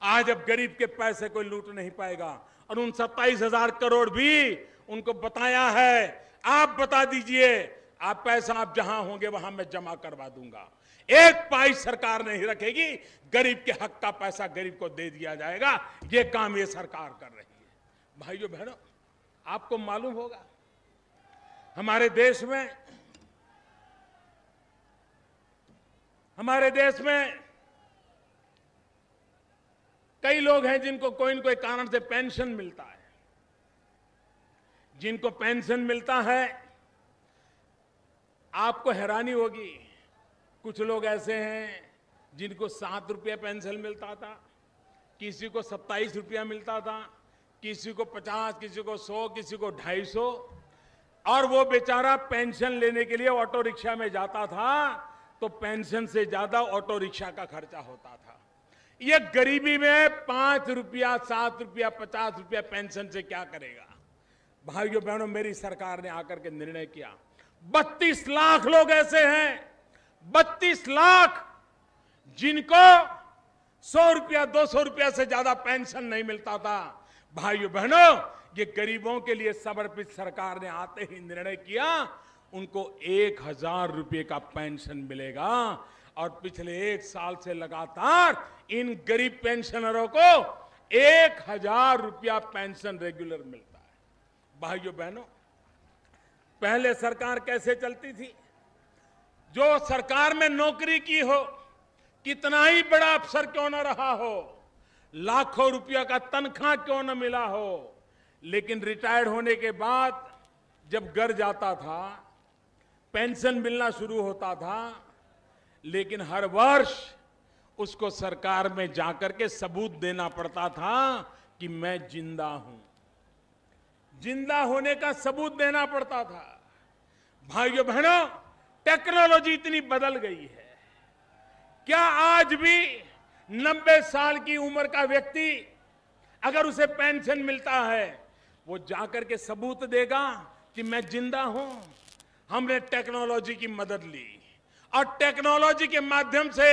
आज अब गरीब के पैसे कोई लूट नहीं पाएगा और उन 27,000 करोड़ भी उनको बताया है, आप बता दीजिए, आप पैसा आप जहां होंगे वहां मैं जमा करवा दूंगा। एक पाई सरकार नहीं रखेगी, गरीब के हक का पैसा गरीब को दे दिया जाएगा। ये काम ये सरकार कर रही है। भाइयों बहनों, आपको मालूम होगा हमारे देश में कई लोग हैं जिनको कोई न कोई कारण से पेंशन मिलता है। जिनको पेंशन मिलता है, आपको हैरानी होगी, कुछ लोग ऐसे हैं जिनको 7 रुपया पेंशन मिलता था, किसी को 27 रुपया मिलता था, किसी को 50, किसी को 100, किसी को 250, और वो बेचारा पेंशन लेने के लिए ऑटो रिक्शा में जाता था तो पेंशन से ज्यादा ऑटो रिक्शा का खर्चा होता था। ये गरीबी में 5 रुपया, 7 रुपया, 50 रुपया पेंशन से क्या करेगा? भाइयों बहनों, मेरी सरकार ने आकर के निर्णय किया, 32 लाख लोग ऐसे हैं, 32 लाख जिनको 100 रुपया, 200 रुपया से ज्यादा पेंशन नहीं मिलता था। भाइयों बहनों, ये गरीबों के लिए समर्पित सरकार ने आते ही निर्णय किया, उनको 1,000 रुपये का पेंशन मिलेगा और पिछले 1 साल से लगातार इन गरीब पेंशनरों को 1,000 रुपया पेंशन रेगुलर मिलता है। भाइयों बहनों, पहले सरकार कैसे चलती थी? जो सरकार में नौकरी की हो, कितना ही बड़ा अफसर क्यों न रहा हो, लाखों रुपया का तनख्वाह क्यों न मिला हो, लेकिन रिटायर्ड होने के बाद जब घर जाता था पेंशन मिलना शुरू होता था, लेकिन हर वर्ष उसको सरकार में जाकर के सबूत देना पड़ता था कि मैं जिंदा हूं। जिंदा होने का सबूत देना पड़ता था। भाइयों बहनों, टेक्नोलॉजी इतनी बदल गई है, क्या आज भी 90 साल की उम्र का व्यक्ति अगर उसे पेंशन मिलता है वो जाकर के सबूत देगा कि मैं जिंदा हूं? हमने टेक्नोलॉजी की मदद ली और टेक्नोलॉजी के माध्यम से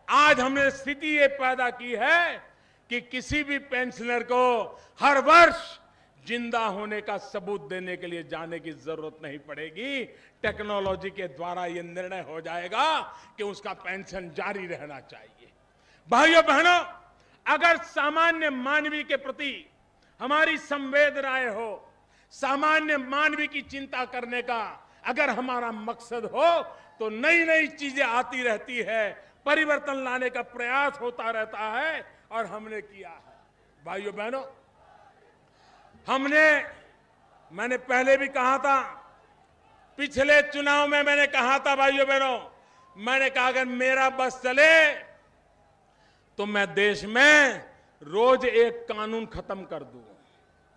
आज हमने स्थिति ये पैदा की है कि किसी भी पेंशनर को हर वर्ष जिंदा होने का सबूत देने के लिए जाने की जरूरत नहीं पड़ेगी। टेक्नोलॉजी के द्वारा यह निर्णय हो जाएगा कि उसका पेंशन जारी रहना चाहिए। भाइयों बहनों, अगर सामान्य मानवीय के प्रति हमारी संवेदनाएं हो, सामान्य मानवीय की चिंता करने का अगर हमारा मकसद हो, तो नई नई चीजें आती रहती है, परिवर्तन लाने का प्रयास होता रहता है और हमने किया है। भाइयों बहनों, मैंने पहले भी कहा था, पिछले चुनाव में मैंने कहा था, भाइयों बहनों, मैंने कहा अगर मेरा बस चले तो मैं देश में रोज एक कानून खत्म कर दूं,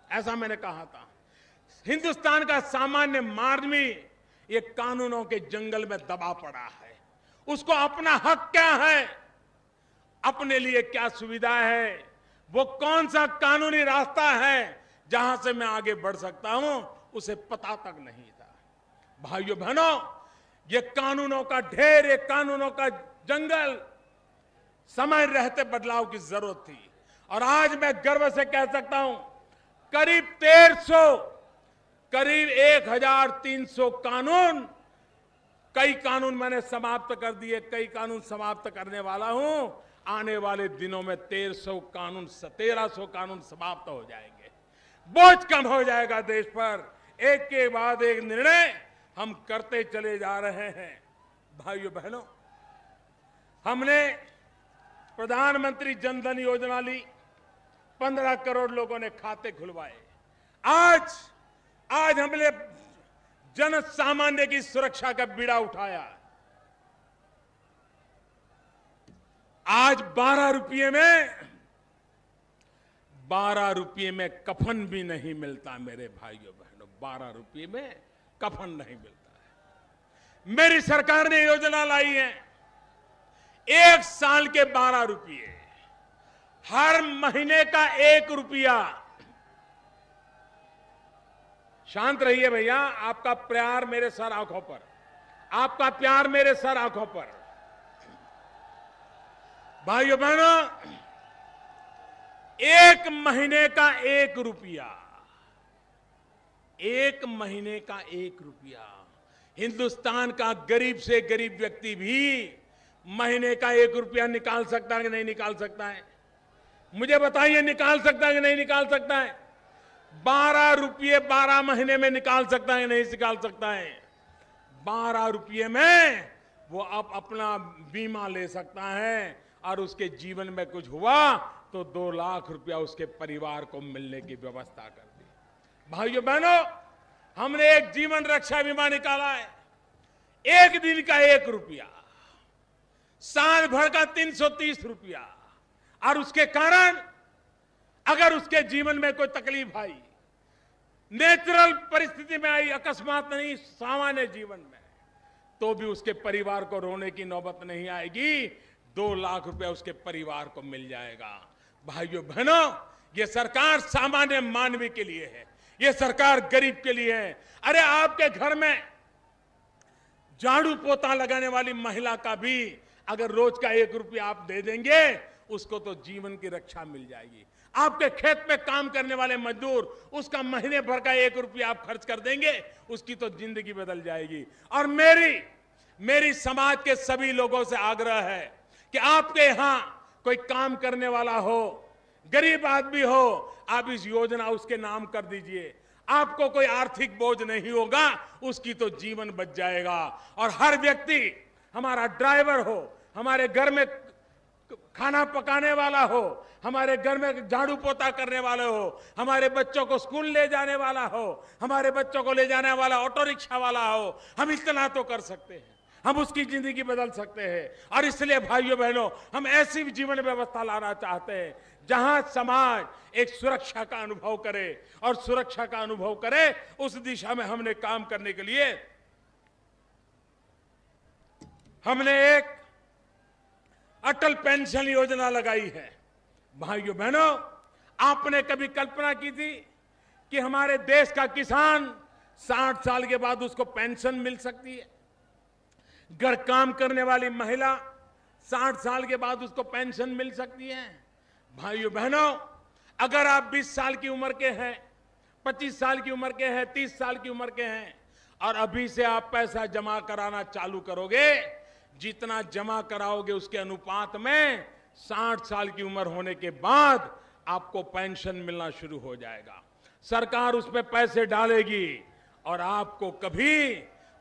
ऐसा मैंने कहा था। हिंदुस्तान का सामान्य मानवी ये कानूनों के जंगल में दबा पड़ा है, उसको अपना हक क्या है, अपने लिए क्या सुविधा है, वो कौन सा कानूनी रास्ता है जहां से मैं आगे बढ़ सकता हूं, उसे पता तक नहीं था। भाइयों बहनों, ये कानूनों का ढेर, ये कानूनों का जंगल समय रहते बदलाव की जरूरत थी। और आज मैं गर्व से कह सकता हूं करीब 1300 कानून, कई कानून मैंने समाप्त कर दिए, कई कानून समाप्त करने वाला हूं। आने वाले दिनों में 1300 कानून समाप्त हो जाएंगे। बोझ कम हो जाएगा देश पर। एक के बाद एक निर्णय हम करते चले जा रहे हैं। भाइयों बहनों, हमने प्रधानमंत्री जनधन योजना ली, 15 करोड़ लोगों ने खाते खुलवाए। आज हमने जन सामान्य की सुरक्षा का बीड़ा उठाया। आज 12 रुपये में कफन भी नहीं मिलता मेरे भाइयों बहनों, 12 रुपये में कफन नहीं मिलता है। मेरी सरकार ने योजना लाई है, 1 साल के 12 रुपये, हर महीने का 1 रुपया। शांत रहिए भैया, आपका प्यार मेरे सर आंखों पर, आपका प्यार मेरे सर आंखों पर। भाइयों बहनों, 1 महीने का 1 रुपया, 1 महीने का 1 रुपया। हिंदुस्तान का गरीब से गरीब व्यक्ति भी महीने का 1 रुपया निकाल सकता है कि नहीं निकाल सकता है? मुझे बताइए, निकाल सकता है कि नहीं निकाल सकता है? 12 रुपये 12 महीने में निकाल सकता है कि नहीं निकाल सकता है? 12 रुपये में वो अब अपना बीमा ले सकता है, और उसके जीवन में कुछ हुआ तो 2 लाख रुपया उसके परिवार को मिलने की व्यवस्था कर दी। भाइयों बहनों, हमने एक जीवन रक्षा बीमा निकाला है, 1 दिन का 1 रुपया, साल भर का 330 रुपया। और उसके कारण अगर उसके जीवन में कोई तकलीफ आई, नेचुरल परिस्थिति में आई, अकस्मात नहीं, सामान्य जीवन में, तो भी उसके परिवार को रोने की नौबत नहीं आएगी। 2 लाख रुपया उसके परिवार को मिल जाएगा। भाइयों बहनों, ये सरकार सामान्य मानवीय के लिए है, ये सरकार गरीब के लिए है। अरे आपके घर में झाड़ू पोता लगाने वाली महिला का भी अगर रोज का 1 रुपया आप दे देंगे, उसको तो जीवन की रक्षा मिल जाएगी। आपके खेत में काम करने वाले मजदूर, उसका महीने भर का 1 रुपया आप खर्च कर देंगे, उसकी तो जिंदगी बदल जाएगी। और मेरी समाज के सभी लोगों से आग्रह है कि आपके यहां कोई काम करने वाला हो, गरीब आदमी हो, आप इस योजना उसके नाम कर दीजिए। आपको कोई आर्थिक बोझ नहीं होगा, उसकी तो जीवन बच जाएगा। और हर व्यक्ति, हमारा ड्राइवर हो, हमारे घर में खाना पकाने वाला हो, हमारे घर में झाड़ू पोता करने वाला हो, हमारे बच्चों को स्कूल ले जाने वाला हो, हमारे बच्चों को ले जाने वाला ऑटो रिक्शा वाला हो, हम इतना तो कर सकते हैं, हम उसकी जिंदगी बदल सकते हैं। और इसलिए भाइयों बहनों, हम ऐसी जीवन व्यवस्था लाना चाहते हैं जहां समाज एक सुरक्षा का अनुभव करे, और सुरक्षा का अनुभव करे, उस दिशा में हमने काम करने के लिए हमने एक अटल पेंशन योजना लगाई है। भाइयों बहनों, आपने कभी कल्पना की थी कि हमारे देश का किसान 60 साल के बाद उसको पेंशन मिल सकती है? घर काम करने वाली महिला 60 साल के बाद उसको पेंशन मिल सकती है? भाइयों बहनों, अगर आप 20 साल की उम्र के हैं, 25 साल की उम्र के हैं, 30 साल की उम्र के हैं, और अभी से आप पैसा जमा कराना चालू करोगे, जितना जमा कराओगे उसके अनुपात में 60 साल की उम्र होने के बाद आपको पेंशन मिलना शुरू हो जाएगा। सरकार उसमें पैसे डालेगी और आपको कभी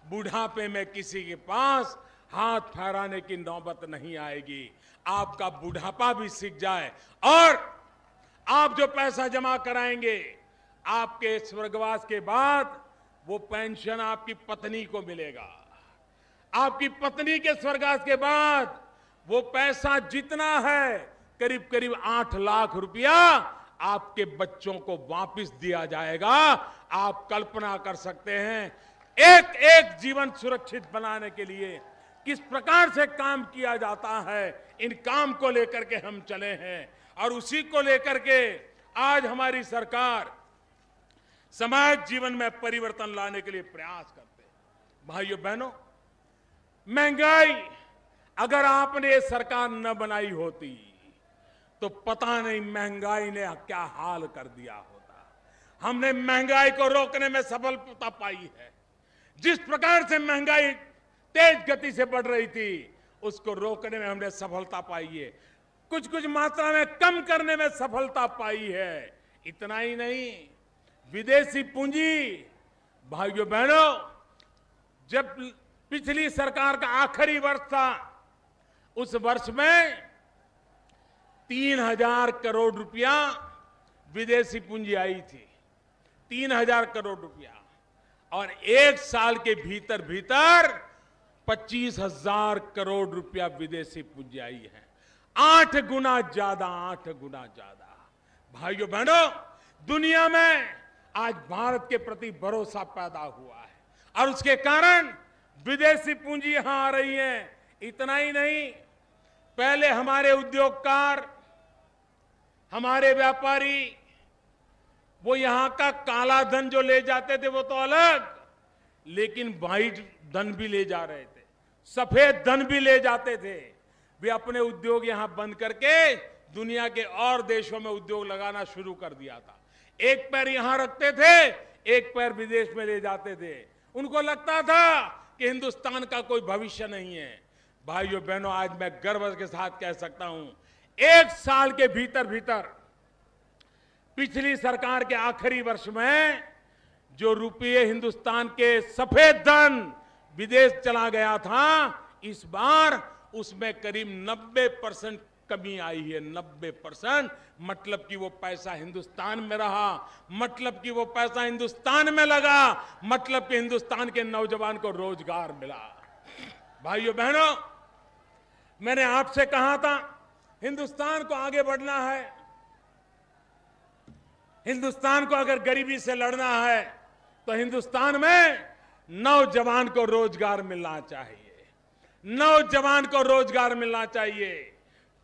बुढ़ापे में किसी के पास हाथ फहराने की नौबत नहीं आएगी। आपका बुढ़ापा भी सीख जाए, और आप जो पैसा जमा कराएंगे, आपके स्वर्गवास के बाद वो पेंशन आपकी पत्नी को मिलेगा। आपकी पत्नी के स्वर्गवास के बाद वो पैसा जितना है, करीब करीब 8 लाख रुपया आपके बच्चों को वापस दिया जाएगा। आप कल्पना कर सकते हैं एक एक जीवन सुरक्षित बनाने के लिए किस प्रकार से काम किया जाता है। इन काम को लेकर के हम चले हैं, और उसी को लेकर के आज हमारी सरकार समाज जीवन में परिवर्तन लाने के लिए प्रयास करते हैं। भाइयों बहनों, महंगाई अगर आपने ये सरकार न बनाई होती तो पता नहीं महंगाई ने क्या हाल कर दिया होता। हमने महंगाई को रोकने में सफलता पाई है। जिस प्रकार से महंगाई तेज गति से बढ़ रही थी उसको रोकने में हमने सफलता पाई है, कुछ कुछ मात्रा में कम करने में सफलता पाई है। इतना ही नहीं, विदेशी पूंजी, भाइयों बहनों, जब पिछली सरकार का आखिरी वर्ष था उस वर्ष में 3000 करोड़ रुपया विदेशी पूंजी आई थी, 3000 करोड़ रुपया, और एक साल के भीतर भीतर 25,000 करोड़ रुपया विदेशी पूंजी आई है। 8 गुना ज्यादा, 8 गुना ज्यादा। भाइयों बहनों, दुनिया में आज भारत के प्रति भरोसा पैदा हुआ है और उसके कारण विदेशी पूंजी यहां आ रही है। इतना ही नहीं, पहले हमारे उद्योगकार, हमारे व्यापारी, वो यहां का काला धन जो ले जाते थे वो तो अलग, लेकिन व्हाइट धन भी ले जा रहे थे, सफेद धन भी ले जाते थे। वे अपने उद्योग यहां बंद करके दुनिया के और देशों में उद्योग लगाना शुरू कर दिया था। एक पैर यहां रखते थे, एक पैर विदेश में ले जाते थे। उनको लगता था कि हिंदुस्तान का कोई भविष्य नहीं है। भाइयों बहनों, आज मैं गर्व के साथ कह सकता हूं, एक साल के भीतर भीतर पिछली सरकार के आखिरी वर्ष में जो रुपये हिंदुस्तान के सफेद धन विदेश चला गया था, इस बार उसमें करीब 90% कमी आई है। 90%, मतलब कि वो पैसा हिंदुस्तान में रहा, मतलब कि वो पैसा हिंदुस्तान में लगा, मतलब कि हिंदुस्तान के नौजवान को रोजगार मिला। भाइयों बहनों, मैंने आपसे कहा था हिंदुस्तान को आगे बढ़ना है, हिंदुस्तान को अगर गरीबी से लड़ना है तो हिंदुस्तान में नौजवान को रोजगार मिलना चाहिए, नौजवान को रोजगार मिलना चाहिए।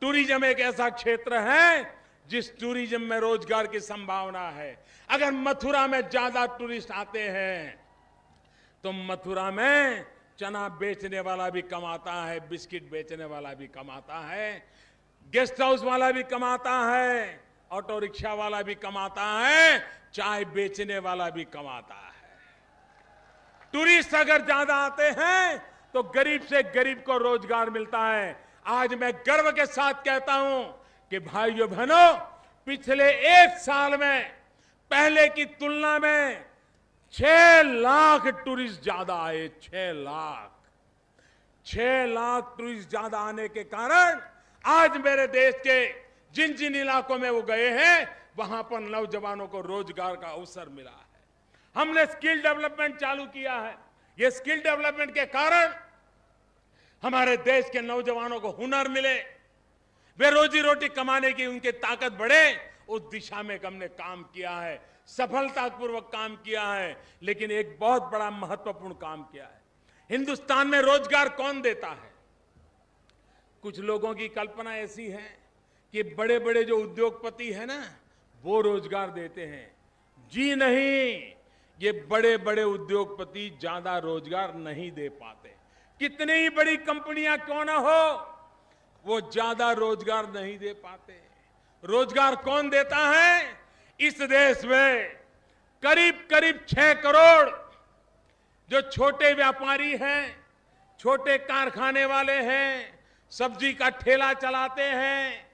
टूरिज्म एक ऐसा क्षेत्र है जिस टूरिज्म में रोजगार की संभावना है। अगर मथुरा में ज्यादा टूरिस्ट आते हैं तो मथुरा में चना बेचने वाला भी कमाता है, बिस्किट बेचने वाला भी कमाता है, गेस्ट हाउस वाला भी कमाता है, ऑटो रिक्शा वाला भी कमाता है, चाय बेचने वाला भी कमाता है। टूरिस्ट अगर ज्यादा आते हैं तो गरीब से गरीब को रोजगार मिलता है। आज मैं गर्व के साथ कहता हूं कि भाइयों बहनों, पिछले एक साल में पहले की तुलना में 6 लाख टूरिस्ट ज्यादा आए। 6 लाख टूरिस्ट ज्यादा आने के कारण आज मेरे देश के जिन जिन इलाकों में वो गए हैं वहां पर नौजवानों को रोजगार का अवसर मिला है। हमने स्किल डेवलपमेंट चालू किया है। ये स्किल डेवलपमेंट के कारण हमारे देश के नौजवानों को हुनर मिले, वे रोजी रोटी कमाने की उनकी ताकत बढ़े, उस दिशा में हमने काम किया है, सफलतापूर्वक काम किया है। लेकिन एक बहुत बड़ा महत्वपूर्ण काम किया है। हिंदुस्तान में रोजगार कौन देता है? कुछ लोगों की कल्पना ऐसी है कि बड़े बड़े जो उद्योगपति है ना, वो रोजगार देते हैं। जी नहीं, ये बड़े बड़े उद्योगपति ज्यादा रोजगार नहीं दे पाते। कितनी ही बड़ी कंपनियां क्यों ना हो, वो ज्यादा रोजगार नहीं दे पाते। रोजगार कौन देता है? इस देश में करीब करीब 6 करोड़ जो छोटे व्यापारी हैं, छोटे कारखाने वाले हैं, सब्जी का ठेला चलाते हैं,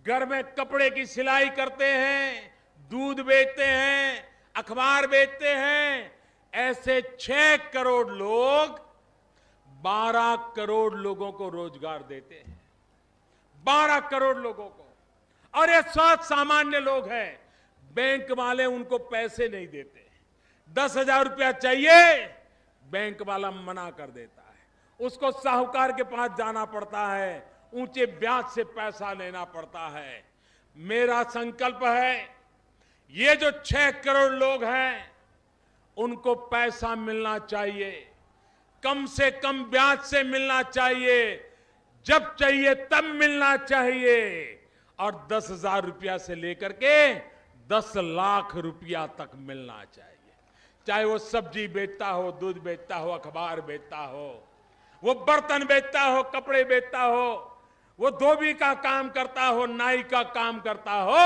घर में कपड़े की सिलाई करते हैं, दूध बेचते हैं, अखबार बेचते हैं, ऐसे 6 करोड़ लोग 12 करोड़ लोगों को रोजगार देते हैं। 12 करोड़ लोगों को। और ये सब सामान्य लोग हैं। बैंक वाले उनको पैसे नहीं देते। 10,000 रुपया चाहिए, बैंक वाला मना कर देता है। उसको साहूकार के पास जाना पड़ता है, ऊंचे ब्याज से पैसा लेना पड़ता है। मेरा संकल्प है, ये जो 6 करोड़ लोग हैं उनको पैसा मिलना चाहिए, कम से कम ब्याज से मिलना चाहिए, जब चाहिए तब मिलना चाहिए, और 10,000 रुपया से लेकर के 10 लाख रुपया तक मिलना चाहिए। चाहे वो सब्जी बेचता हो, दूध बेचता हो, अखबार बेचता हो। वो बर्तन बेचता हो, कपड़े बेचता हो, वो धोबी का काम करता हो, नाई का काम करता हो,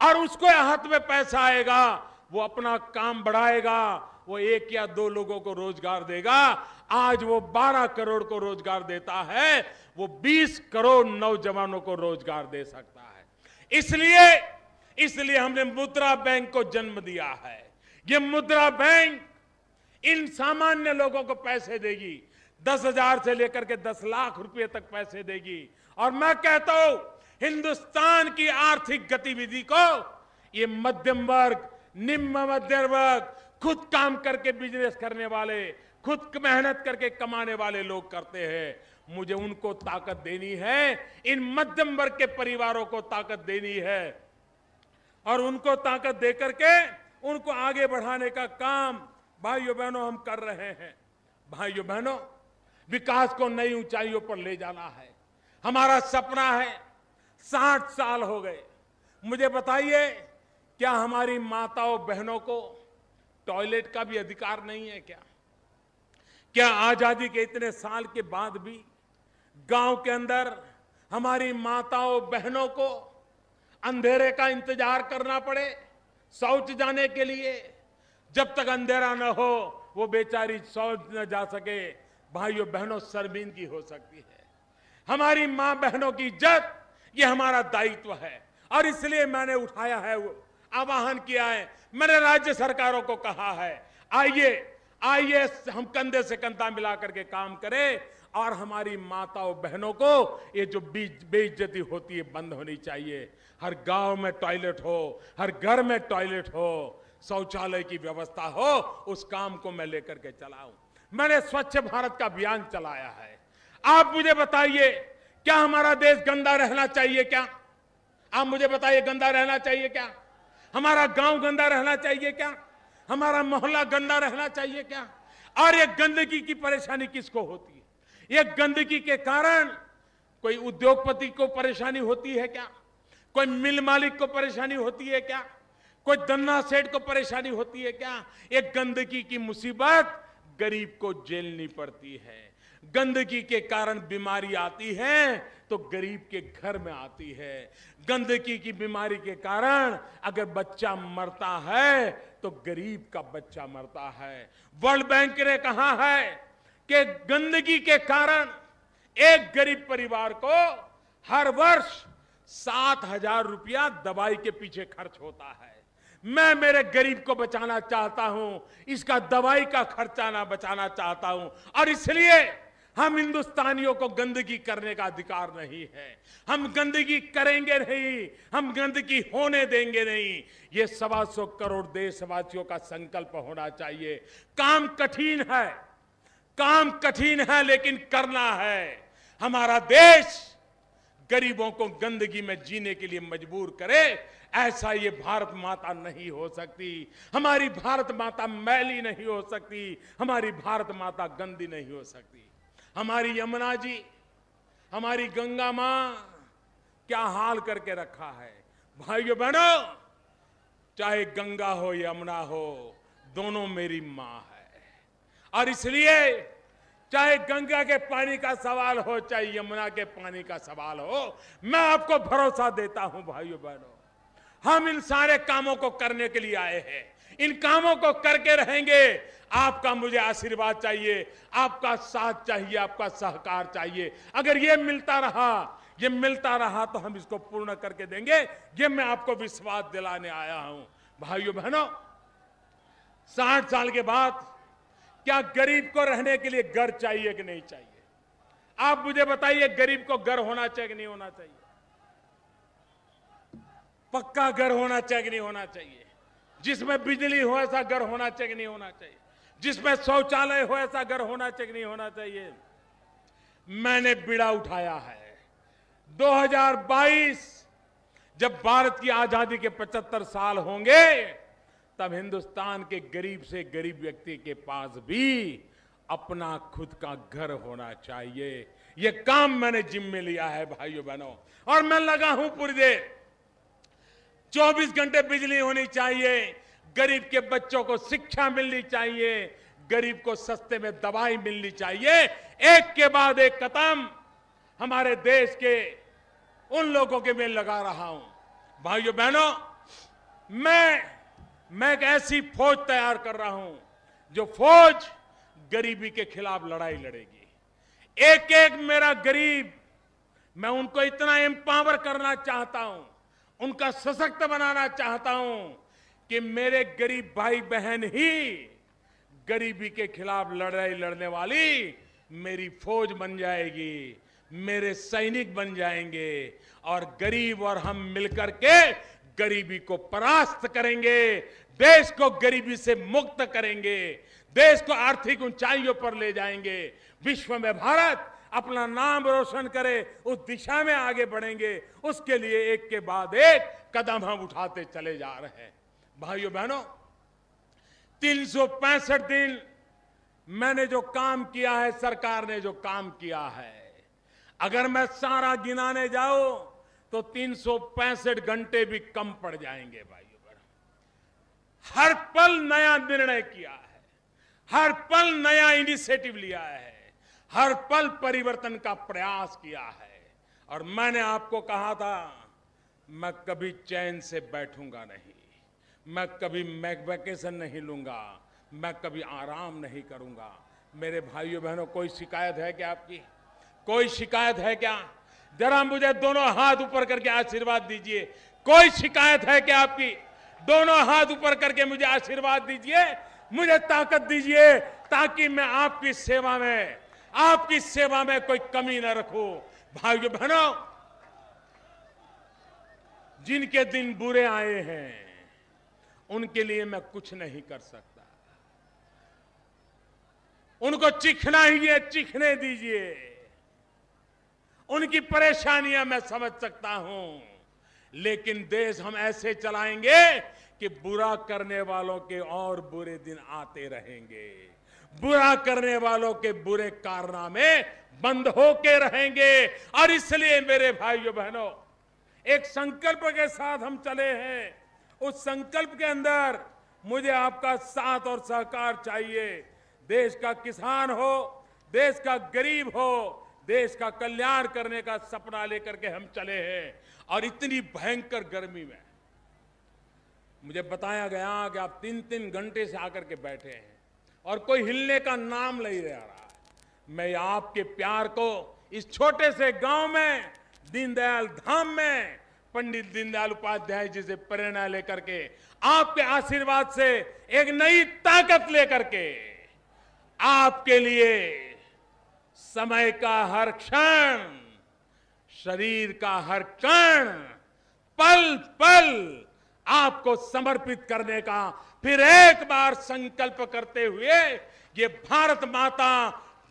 और उसको हाथ में पैसा आएगा, वो अपना काम बढ़ाएगा, वो 1 या 2 लोगों को रोजगार देगा। आज वो 12 करोड़ को रोजगार देता है, वो 20 करोड़ नौजवानों को रोजगार दे सकता है। इसलिए हमने मुद्रा बैंक को जन्म दिया है। ये मुद्रा बैंक इन सामान्य लोगों को पैसे देगी, 10,000 से लेकर के 10 लाख रुपए तक पैसे देगी। और मैं कहता हूं, हिंदुस्तान की आर्थिक गतिविधि को ये मध्यम वर्ग, निम्न मध्यम वर्ग, खुद काम करके बिजनेस करने वाले, खुद मेहनत करके कमाने वाले लोग करते हैं। मुझे उनको ताकत देनी है, इन मध्यम वर्ग के परिवारों को ताकत देनी है, और उनको ताकत देकर के उनको आगे बढ़ाने का काम भाइयों बहनों हम कर रहे हैं। भाइयों बहनों, विकास को नई ऊंचाइयों पर ले जाना है, हमारा सपना है। 60 साल हो गए, मुझे बताइए, क्या हमारी माताओं बहनों को टॉयलेट का भी अधिकार नहीं है क्या? क्या आजादी के इतने साल के बाद भी गांव के अंदर हमारी माताओं बहनों को अंधेरे का इंतजार करना पड़े शौच जाने के लिए? जब तक अंधेरा न हो वो बेचारी शौच न जा सके, भाइयों बहनों शर्मिंदगी हो सकती है। हमारी मां बहनों की इज्जत ये हमारा दायित्व है, और इसलिए मैंने उठाया है, वो आह्वान किया है, मैंने राज्य सरकारों को कहा है, आइए हम कंधे से कंधा मिला करके काम करें, और हमारी माताओं बहनों को ये जो बेइज्जती होती है बंद होनी चाहिए। हर गांव में टॉयलेट हो, हर घर में टॉयलेट हो, शौचालय की व्यवस्था हो, उस काम को मैं लेकर के चलाऊं। मैंने स्वच्छ भारत का अभियान चलाया है। आप मुझे बताइए, क्या हमारा देश गंदा रहना चाहिए क्या? आप मुझे बताइए, गंदा रहना चाहिए क्या? हमारा गांव गंदा रहना चाहिए क्या? हमारा मोहल्ला गंदा रहना चाहिए क्या? और ये गंदगी की परेशानी किसको होती है? ये गंदगी के कारण कोई उद्योगपति को परेशानी होती है क्या? कोई मिल मालिक को परेशानी होती है क्या? कोई धन्ना सेठ को परेशानी होती है क्या? ये गंदगी की मुसीबत गरीब को झेलनी पड़ती है। गंदगी के कारण बीमारी आती है तो गरीब के घर में आती है। गंदगी की बीमारी के कारण अगर बच्चा मरता है तो गरीब का बच्चा मरता है। वर्ल्ड बैंक ने कहा है कि गंदगी के कारण एक गरीब परिवार को हर वर्ष 7,000 रुपया दवाई के पीछे खर्च होता है। मैं मेरे गरीब को बचाना चाहता हूं, इसका दवाई का खर्चा ना बचाना चाहता हूं, और इसलिए हम हिंदुस्तानियों को गंदगी करने का अधिकार नहीं है। हम गंदगी करेंगे नहीं, हम गंदगी होने देंगे नहीं। ये 125 करोड़ देशवासियों का संकल्प होना चाहिए। काम कठिन है लेकिन करना है। हमारा देश गरीबों को गंदगी में जीने के लिए मजबूर करे, ऐसा ये भारत माता नहीं हो सकती। हमारी भारत माता मैली नहीं हो सकती, हमारी भारत माता गंदी नहीं हो सकती। हमारी यमुना जी, हमारी गंगा मां क्या हाल करके रखा है। भाइयों बहनों, चाहे गंगा हो यमुना हो, दोनों मेरी मां है, और इसलिए चाहे गंगा के पानी का सवाल हो, चाहे यमुना के पानी का सवाल हो, मैं आपको भरोसा देता हूं भाइयों बहनों, हम इन सारे कामों को करने के लिए आए हैं। इन कामों को करके रहेंगे। आपका मुझे आशीर्वाद चाहिए, आपका साथ चाहिए, आपका सहकार चाहिए। अगर ये मिलता रहा तो हम इसको पूर्ण करके देंगे। ये मैं आपको विश्वास दिलाने आया हूं। भाइयों बहनों, 60 साल के बाद क्या गरीब को रहने के लिए घर चाहिए कि नहीं चाहिए? आप मुझे बताइए, गरीब को घर होना चाहिए कि नहीं होना चाहिए? पक्का घर होना चाहिए कि नहीं होना चाहिए? जिसमें बिजली हो ऐसा घर होना चाहिए कि नहीं होना चाहिए? जिसमें शौचालय हो ऐसा घर होना चाहिए कि नहीं होना चाहिए? मैंने बीड़ा उठाया है। 2022 जब भारत की आजादी के 75 साल होंगे, तब हिंदुस्तान के गरीब से गरीब व्यक्ति के पास भी अपना खुद का घर होना चाहिए। यह काम मैंने जिम्मे लिया है भाइयों बहनों, और मैं लगा हूं पूरी देर। 24 घंटे बिजली होनी चाहिए, गरीब के बच्चों को शिक्षा मिलनी चाहिए, गरीब को सस्ते में दवाई मिलनी चाहिए। एक के बाद एक कदम हमारे देश के उन लोगों के मैं लगा रहा हूं। भाइयों बहनों, मैं एक ऐसी फौज तैयार कर रहा हूं जो फौज गरीबी के खिलाफ लड़ाई लड़ेगी। एक एक मेरा गरीब, मैं उनको इतना एम्पावर करना चाहता हूं, उनका सशक्त बनाना चाहता हूं कि मेरे गरीब भाई बहन ही गरीबी के खिलाफ लड़ाई लड़ने वाली मेरी फौज बन जाएगी, मेरे सैनिक बन जाएंगे और गरीब और हम मिलकर के गरीबी को परास्त करेंगे, देश को गरीबी से मुक्त करेंगे, देश को आर्थिक ऊंचाइयों पर ले जाएंगे, विश्व में भारत अपना नाम रोशन करे उस दिशा में आगे बढ़ेंगे। उसके लिए एक के बाद एक कदम हम उठाते चले जा रहे हैं। भाइयों बहनों, 365 दिन मैंने जो काम किया है, सरकार ने जो काम किया है, अगर मैं सारा गिनाने जाऊं तो 365 घंटे भी कम पड़ जाएंगे। भाइयों बहनों, हर पल नया निर्णय किया है, हर पल नया इनिशिएटिव लिया है, हर पल परिवर्तन का प्रयास किया है। और मैंने आपको कहा था, मैं कभी चैन से बैठूंगा नहीं, मैं कभी वैकेशन नहीं लूंगा, मैं कभी आराम नहीं करूंगा। मेरे भाइयों बहनों, कोई शिकायत है क्या आपकी? कोई शिकायत है क्या? जरा मुझे दोनों हाथ ऊपर करके आशीर्वाद दीजिए। कोई शिकायत है क्या आपकी? दोनों हाथ ऊपर करके मुझे आशीर्वाद दीजिए, मुझे ताकत दीजिए, ताकि मैं आपकी सेवा में कोई कमी न रखूं। भाइयों बहनों, जिनके दिन बुरे आए हैं उनके लिए मैं कुछ नहीं कर सकता, उनको चिखना ही है, चिखने दीजिए। उनकी परेशानियां मैं समझ सकता हूं, लेकिन देश हम ऐसे चलाएंगे कि बुरा करने वालों के और बुरे दिन आते रहेंगे, बुरा करने वालों के बुरे कारनामे बंद होके रहेंगे। और इसलिए मेरे भाइयों बहनों, एक संकल्प के साथ हम चले हैं। उस संकल्प के अंदर मुझे आपका साथ और सहकार चाहिए। देश का किसान हो, देश का गरीब हो, देश का कल्याण करने का सपना लेकर के हम चले हैं। और इतनी भयंकर गर्मी में मुझे बताया गया कि आप 3-3 घंटे से आकर के बैठे हैं और कोई हिलने का नाम नहीं ले रहा है। मैं आपके प्यार को इस छोटे से गांव में, दीनदयाल धाम में, पंडित दीनदयाल उपाध्याय जी से प्रेरणा लेकर के, आपके आशीर्वाद से एक नई ताकत लेकर के, आपके लिए समय का हर क्षण, शरीर का हर कण, पल पल आपको समर्पित करने का फिर एक बार संकल्प करते हुए ये भारत माता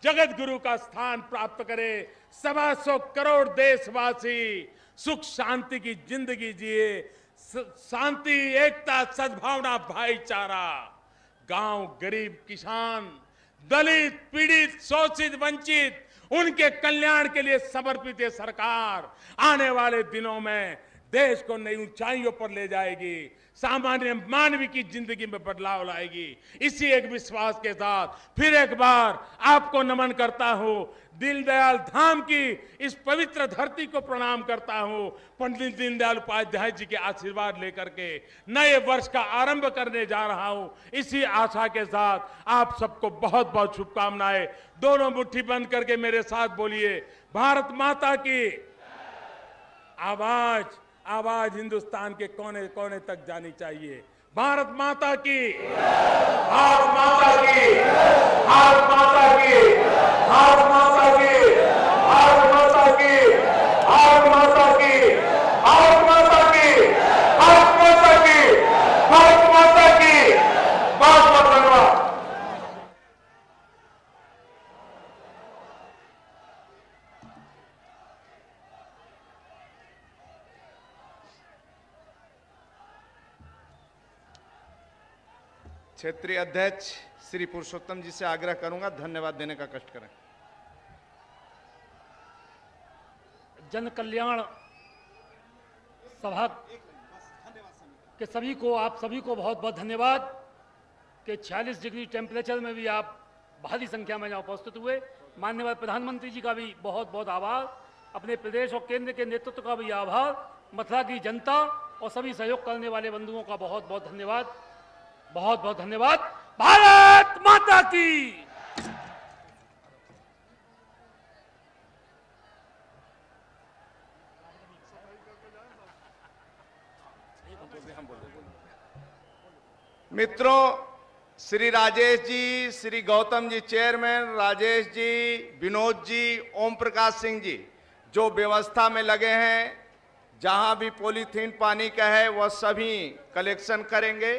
जगत गुरु का स्थान प्राप्त करे। 125 करोड़ देशवासी सुख शांति की जिंदगी जिए, शांति, एकता, सद्भावना, भाईचारा, गांव, गरीब, किसान, दलित, पीड़ित, शोषित, वंचित, उनके कल्याण के लिए समर्पित ये सरकार आने वाले दिनों में देश को नई ऊंचाइयों पर ले जाएगी, सामान्य मानव की जिंदगी में बदलाव लाएगी। इसी एक विश्वास के साथ फिर एक बार आपको नमन करता हूं, दीनदयाल धाम की इस पवित्र धरती को प्रणाम करता हूं। पंडित दीनदयाल उपाध्याय जी के आशीर्वाद लेकर के नए वर्ष का आरंभ करने जा रहा हूं। इसी आशा के साथ आप सबको बहुत बहुत शुभकामनाएं। दोनों मुट्ठी बंद करके मेरे साथ बोलिए, भारत माता की आवाज, आवाज हिंदुस्तान के कोने कोने तक जानी चाहिए। भारत माता की, भारत माता की, भारत माता की, भारत माता की, भारत माता की, भारत माता की, भारत माता की, भारत माता की, भारत माता की। बहुत बहुत धन्यवाद। क्षेत्रीय अध्यक्ष श्री पुरुषोत्तम जी से आग्रह करूंगा धन्यवाद देने का कष्ट करें। जन कल्याण सभा के सभी को, आप सभी को बहुत बहुत धन्यवाद। कि 46 डिग्री टेम्परेचर में भी आप भारी संख्या में यहाँ उपस्थित हुए। माननीय प्रधानमंत्री जी का भी बहुत बहुत आभार, अपने प्रदेश और केंद्र के नेतृत्व का भी आभार, मथुरा की जनता और सभी सहयोग करने वाले बंधुओं का बहुत बहुत धन्यवाद, बहुत बहुत धन्यवाद। भारत माता की। मित्रों, श्री राजेश जी, श्री गौतम जी चेयरमैन, राजेश जी, विनोद जी, ओम प्रकाश सिंह जी जो व्यवस्था में लगे हैं, जहां भी पॉलीथीन पानी का है वह सभी कलेक्शन करेंगे।